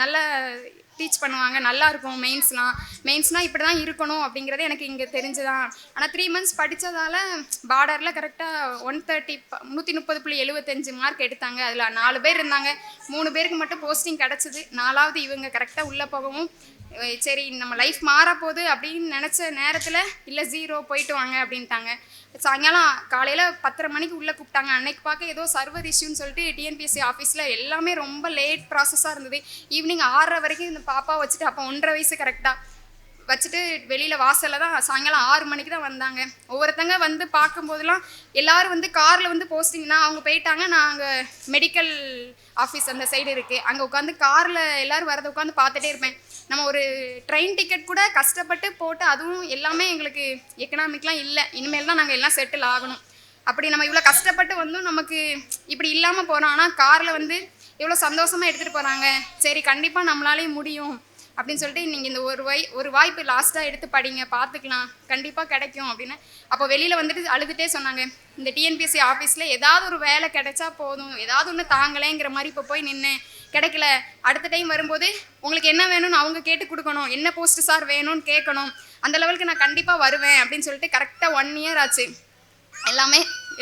நல்ல டீச் பண்ணுவாங்க, நல்லா இருக்கும் மெயின்ஸ்னால் இப்படி தான் இருக்கணும் அப்படிங்கிறது எனக்கு இங்கே தெரிஞ்சுதான். ஆனால் 3 months படித்ததால் பார்டரில் கரெக்டாக 130.75 மார்க் எடுத்தாங்க. அதில் 4 பேர் இருந்தாங்க, 3 பேருக்கு மட்டும் போஸ்டிங் கிடச்சிது. 4வது இவங்க கரெக்டாக உள்ளே போகவும் சரி நம்ம லைஃப் மாறப்போகுது அப்படின்னு நினச்ச நேரத்தில் இல்லை 0 போயிட்டு வாங்க அப்படின்ட்டாங்க. சாயங்காலம் காலையில் 10:30 மணிக்கு உள்ளே கூப்பிட்டாங்க. அன்னைக்கு பார்க்க ஏதோ சர்வர் இஷ்யூன்னு சொல்லிட்டு டிஎன்பிஎஸ்சி ஆஃபீஸில் எல்லாமே ரொம்ப லேட் ப்ராசஸாக இருந்தது. ஈவினிங் 6:30 வரைக்கும் இந்த பாப்பா வச்சுட்டு, அப்போ 1.5 வயசு கரெக்டாக வச்சுட்டு வெளியில் வாசலில் தான் சாயங்காலம் 6 மணிக்கு தான் வந்தாங்க. ஒவ்வொருத்தங்க வந்து பார்க்கும்போதெல்லாம் எல்லோரும் வந்து காரில் வந்து போஸ்டிங்னா அவங்க போயிட்டாங்க. நாங்கள் மெடிக்கல் ஆஃபீஸ் அந்த சைடு இருக்குது, அங்கே உட்காந்து காரில் எல்லோரும் வரதை உட்காந்து பார்த்துட்டே இருப்பேன். நம்ம ஒரு ட்ரெயின் டிக்கெட் கூட கஷ்டப்பட்டு போட்டு அதுவும் எல்லாமே எங்களுக்கு எக்கனாமிக்லாம் இல்லை. இனிமேல் தான் நாங்கள் எல்லாம் செட்டில் ஆகணும். அப்படி நம்ம இவ்வளோ கஷ்டப்பட்டு வந்தும் நமக்கு இப்படி இல்லாமல் போகிறோம். ஆனால் காரில் வந்து எவ்வளோ சந்தோஷமாக எடுத்துகிட்டு போகிறாங்க. சரி கண்டிப்பாக நம்மளாலேயும் முடியும் அப்படின்னு சொல்லிட்டு நீங்கள் இந்த ஒரு வாய்ப்பு லாஸ்ட்டாக எடுத்து படிங்க, பார்த்துக்கலாம், கண்டிப்பாக கிடைக்கும் அப்படின்னு. அப்போ வெளியில் வந்துட்டு அழுதுகிட்டே சொன்னாங்க, இந்த டிஎன்பிஎஸ்சி ஆஃபீஸில் ஏதாவது ஒரு வேலை கிடைச்சா போதும், ஏதாவது ஒன்று தாங்களேங்கிற மாதிரி இப்போ போய் நின்னேன், கிடைக்கல. அடுத்த டைம் வரும்போது உங்களுக்கு என்ன வேணும்னு அவங்க கேட்டு கொடுக்கணும், என்ன போஸ்ட் சார் வேணும்னு கேட்கணும், அந்த லெவலுக்கு நான் கண்டிப்பாக வருவேன் அப்படின்னு சொல்லிட்டு கரெக்டாக 1 year ஆச்சு.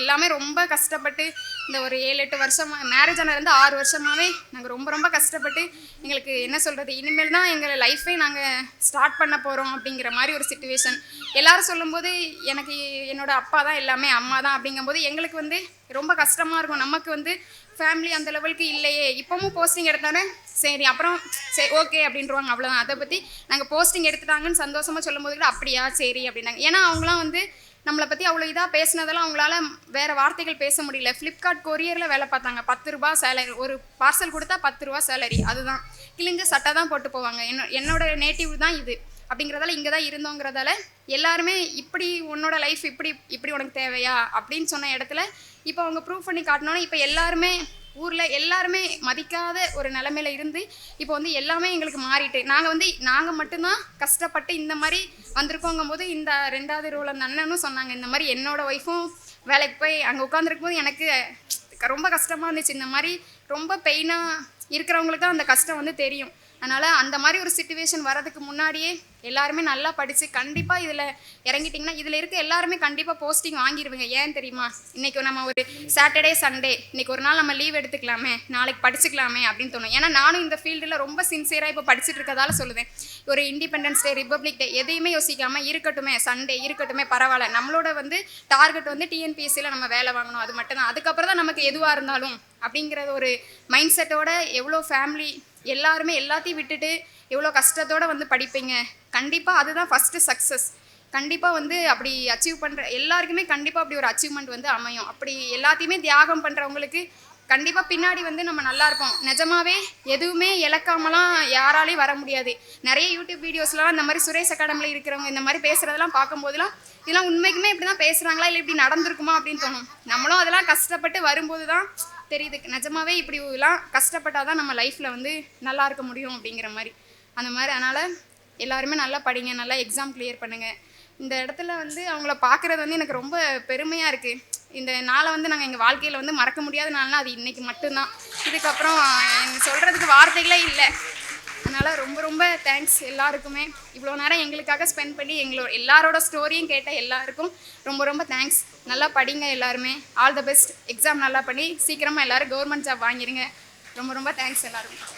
எல்லாமே ரொம்ப கஷ்டப்பட்டு இந்த ஒரு 7-8 வருஷமாக மேரேஜ் ஆனதுலேருந்து 6 வருஷமாகவே நாங்கள் ரொம்ப கஷ்டப்பட்டு எங்களுக்கு என்ன சொல்கிறது, இனிமேல் தான் எங்கள் லைஃபே நாங்கள் ஸ்டார்ட் பண்ண போகிறோம் அப்படிங்கிற மாதிரி ஒரு சிச்சுவேஷன். எல்லோரும் சொல்லும்போது எனக்கு என்னோடய அப்பா தான் எல்லாமே, அம்மா தான் அப்படிங்கும்போது எங்களுக்கு வந்து ரொம்ப கஷ்டமாக இருக்கும். நமக்கு வந்து ஃபேமிலி அந்த லெவலுக்கு இல்லையே. இப்போவும் போஸ்டிங் எடுத்தானே சரி அப்புறம் சரி ஓகே அப்படின்றவாங்க, அவ்வளோதான். அதை பற்றி நாங்கள் போஸ்டிங் எடுத்துட்டாங்கன்னு சந்தோஷமாக சொல்லும்போது கூட அப்படியா சரி அப்படின்னாங்க. ஏன்னா அவங்களாம் வந்து நம்மளை பற்றி அவ்வளோ இதாக பேசினதெல்லாம் அவங்களால வேறு வார்த்தைகள் பேச முடியல. ஃப்ளிப்கார்ட் கொரியரில் வேலை பார்த்தாங்க, 10 ரூபா சேலரி, ஒரு பார்சல் கொடுத்தா 10 ரூபா சேலரி, அதுதான். கிழிஞ்ச சட்டை தான் போட்டு போவாங்க. என்னோட நேட்டிவ் தான் இது அப்படிங்கிறதால இங்கே தான் இருந்தோங்கிறதால எல்லாருமே இப்படி உன்னோட லைஃப் இப்படி உனக்கு தேவையா அப்படின்னு சொன்ன இடத்துல இப்போ அவங்க ப்ரூவ் பண்ணி காட்டினோன்னே இப்போ எல்லாருமே ஊரில் எல்லாருமே மதிக்காத ஒரு நிலமையில இருந்து இப்போ வந்து எல்லாமே எங்களுக்கு மாறிட்டு நாங்கள் மட்டும்தான் கஷ்டப்பட்டு இந்த மாதிரி வந்திருக்கோங்கும் போது இந்த 2வது ரோல் அந்த அண்ணனும் சொன்னாங்க, இந்த மாதிரி என்னோடய ஒய்ஃபும் வேலைக்கு போய் அங்கே உட்காந்துருக்கும் போது எனக்கு ரொம்ப கஷ்டமாக இருந்துச்சு. இந்த மாதிரி ரொம்ப பெயினாக இருக்கிறவங்களுக்கு தான் அந்த கஷ்டம் வந்து தெரியும். அதனால் அந்த மாதிரி ஒரு சிச்சுவேஷன் வரதுக்கு முன்னாடியே எல்லாருமே நல்லா படித்து கண்டிப்பாக இதில் இறங்கிட்டிங்கன்னா இதில் இருக்க எல்லாருமே கண்டிப்பாக போஸ்டிங் வாங்கிடுவீங்க. ஏன் தெரியுமா, இன்றைக்கி நம்ம ஒரு சாட்டர்டே சண்டே இன்றைக்கி ஒரு நாள் நம்ம லீவ் எடுத்துக்கலாமே, நாளைக்கு படிச்சுக்கலாமே அப்படின்னு தோணும். ஏன்னா நானும் இந்த ஃபீல்டில் ரொம்ப சின்சியராக இப்போ படிச்சுட்டு இருக்கதால சொல்லுவேன். ஒரு இண்டிபெண்டன்ஸ் டே, ரிப்பப்ளிக் டே எதையுமே யோசிக்காமல் இருக்கட்டுமே, சண்டே இருக்கட்டுமே பரவாயில்ல, நம்மளோட வந்து டார்கெட் வந்து டிஎன்பிஎஸ்சியில் நம்ம வேலை வாங்கணும், அது மட்டும்தான். அதுக்கப்புறம் தான் நமக்கு எதுவாக இருந்தாலும் அப்படிங்கிறது ஒரு மைண்ட் செட்டோட எவ்வளோ ஃபேமிலி எல்லாருமே எல்லாத்தையும் விட்டுட்டு எவ்வளோ கஷ்டத்தோடு வந்து படிப்பீங்க. கண்டிப்பாக அதுதான் ஃபஸ்ட்டு சக்ஸஸ். கண்டிப்பாக வந்து அப்படி அச்சீவ் பண்ணுற எல்லாருக்குமே கண்டிப்பாக அப்படி ஒரு அச்சீவ்மெண்ட் வந்து அமையும். அப்படி எல்லாத்தையுமே தியாகம் பண்ணுறவங்களுக்கு கண்டிப்பாக பின்னாடி வந்து நம்ம நல்லா இருப்போம். நிஜமாவே எதுவுமே இழக்காமலாம் யாராலையும் வர முடியாது. நிறைய யூடியூப் வீடியோஸ்லாம் இந்த மாதிரி சுரேஷ் அகாடமியில் இருக்கிறவங்க இந்த மாதிரி பேசுகிறதெல்லாம் பார்க்கும்போதெல்லாம் இதெல்லாம் உண்மைக்குமே இப்படி தான் பேசுகிறாங்களா இல்லை இப்படி நடந்திருக்குமா அப்படின்னு தோணும். நம்மளும் அதெல்லாம் கஷ்டப்பட்டு வரும்போது தான் தெரியுது, நிஜமாவே இப்படி எல்லாம் கஷ்டப்பட்டால் தான் நம்ம லைஃப்பில் வந்து நல்லா இருக்க முடியும் அப்படிங்கிற மாதிரி. அந்த மாதிரி அதனால் எல்லாருமே நல்லா படிங்க, நல்லா எக்ஸாம் கிளியர் பண்ணுங்கள். இந்த இடத்துல வந்து அவங்கள பார்க்குறது வந்து எனக்கு ரொம்ப பெருமையாக இருக்குது. இந்த நாளை வந்து நாங்கள் எங்கள் வாழ்க்கையில் வந்து மறக்க முடியாத நாள்னா அது இன்றைக்கி மட்டும்தான். இதுக்கப்புறம் எனக்கு சொல்கிறதுக்கு வார்த்தைகளே இல்லை. அதனால் ரொம்ப தேங்க்ஸ் எல்லாருக்குமே. இவ்வளோ நேரம் எங்களுக்காக ஸ்பெண்ட் பண்ணி எல்லாரோட ஸ்டோரியும் கேட்ட எல்லாருக்கும் ரொம்ப தேங்க்ஸ். நல்லா படிங்க எல்லாருமே. All the best. எக்ஸாம் நல்லா பண்ணி சீக்கிரமாக எல்லோரும் கவர்மெண்ட் ஜாப் வாங்கிடுங்க. ரொம்ப தேங்க்ஸ் எல்லாருக்கும்.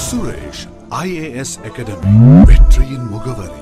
சுரேஷ் IAS அகாடமி, வெற்றியின் முகவரி.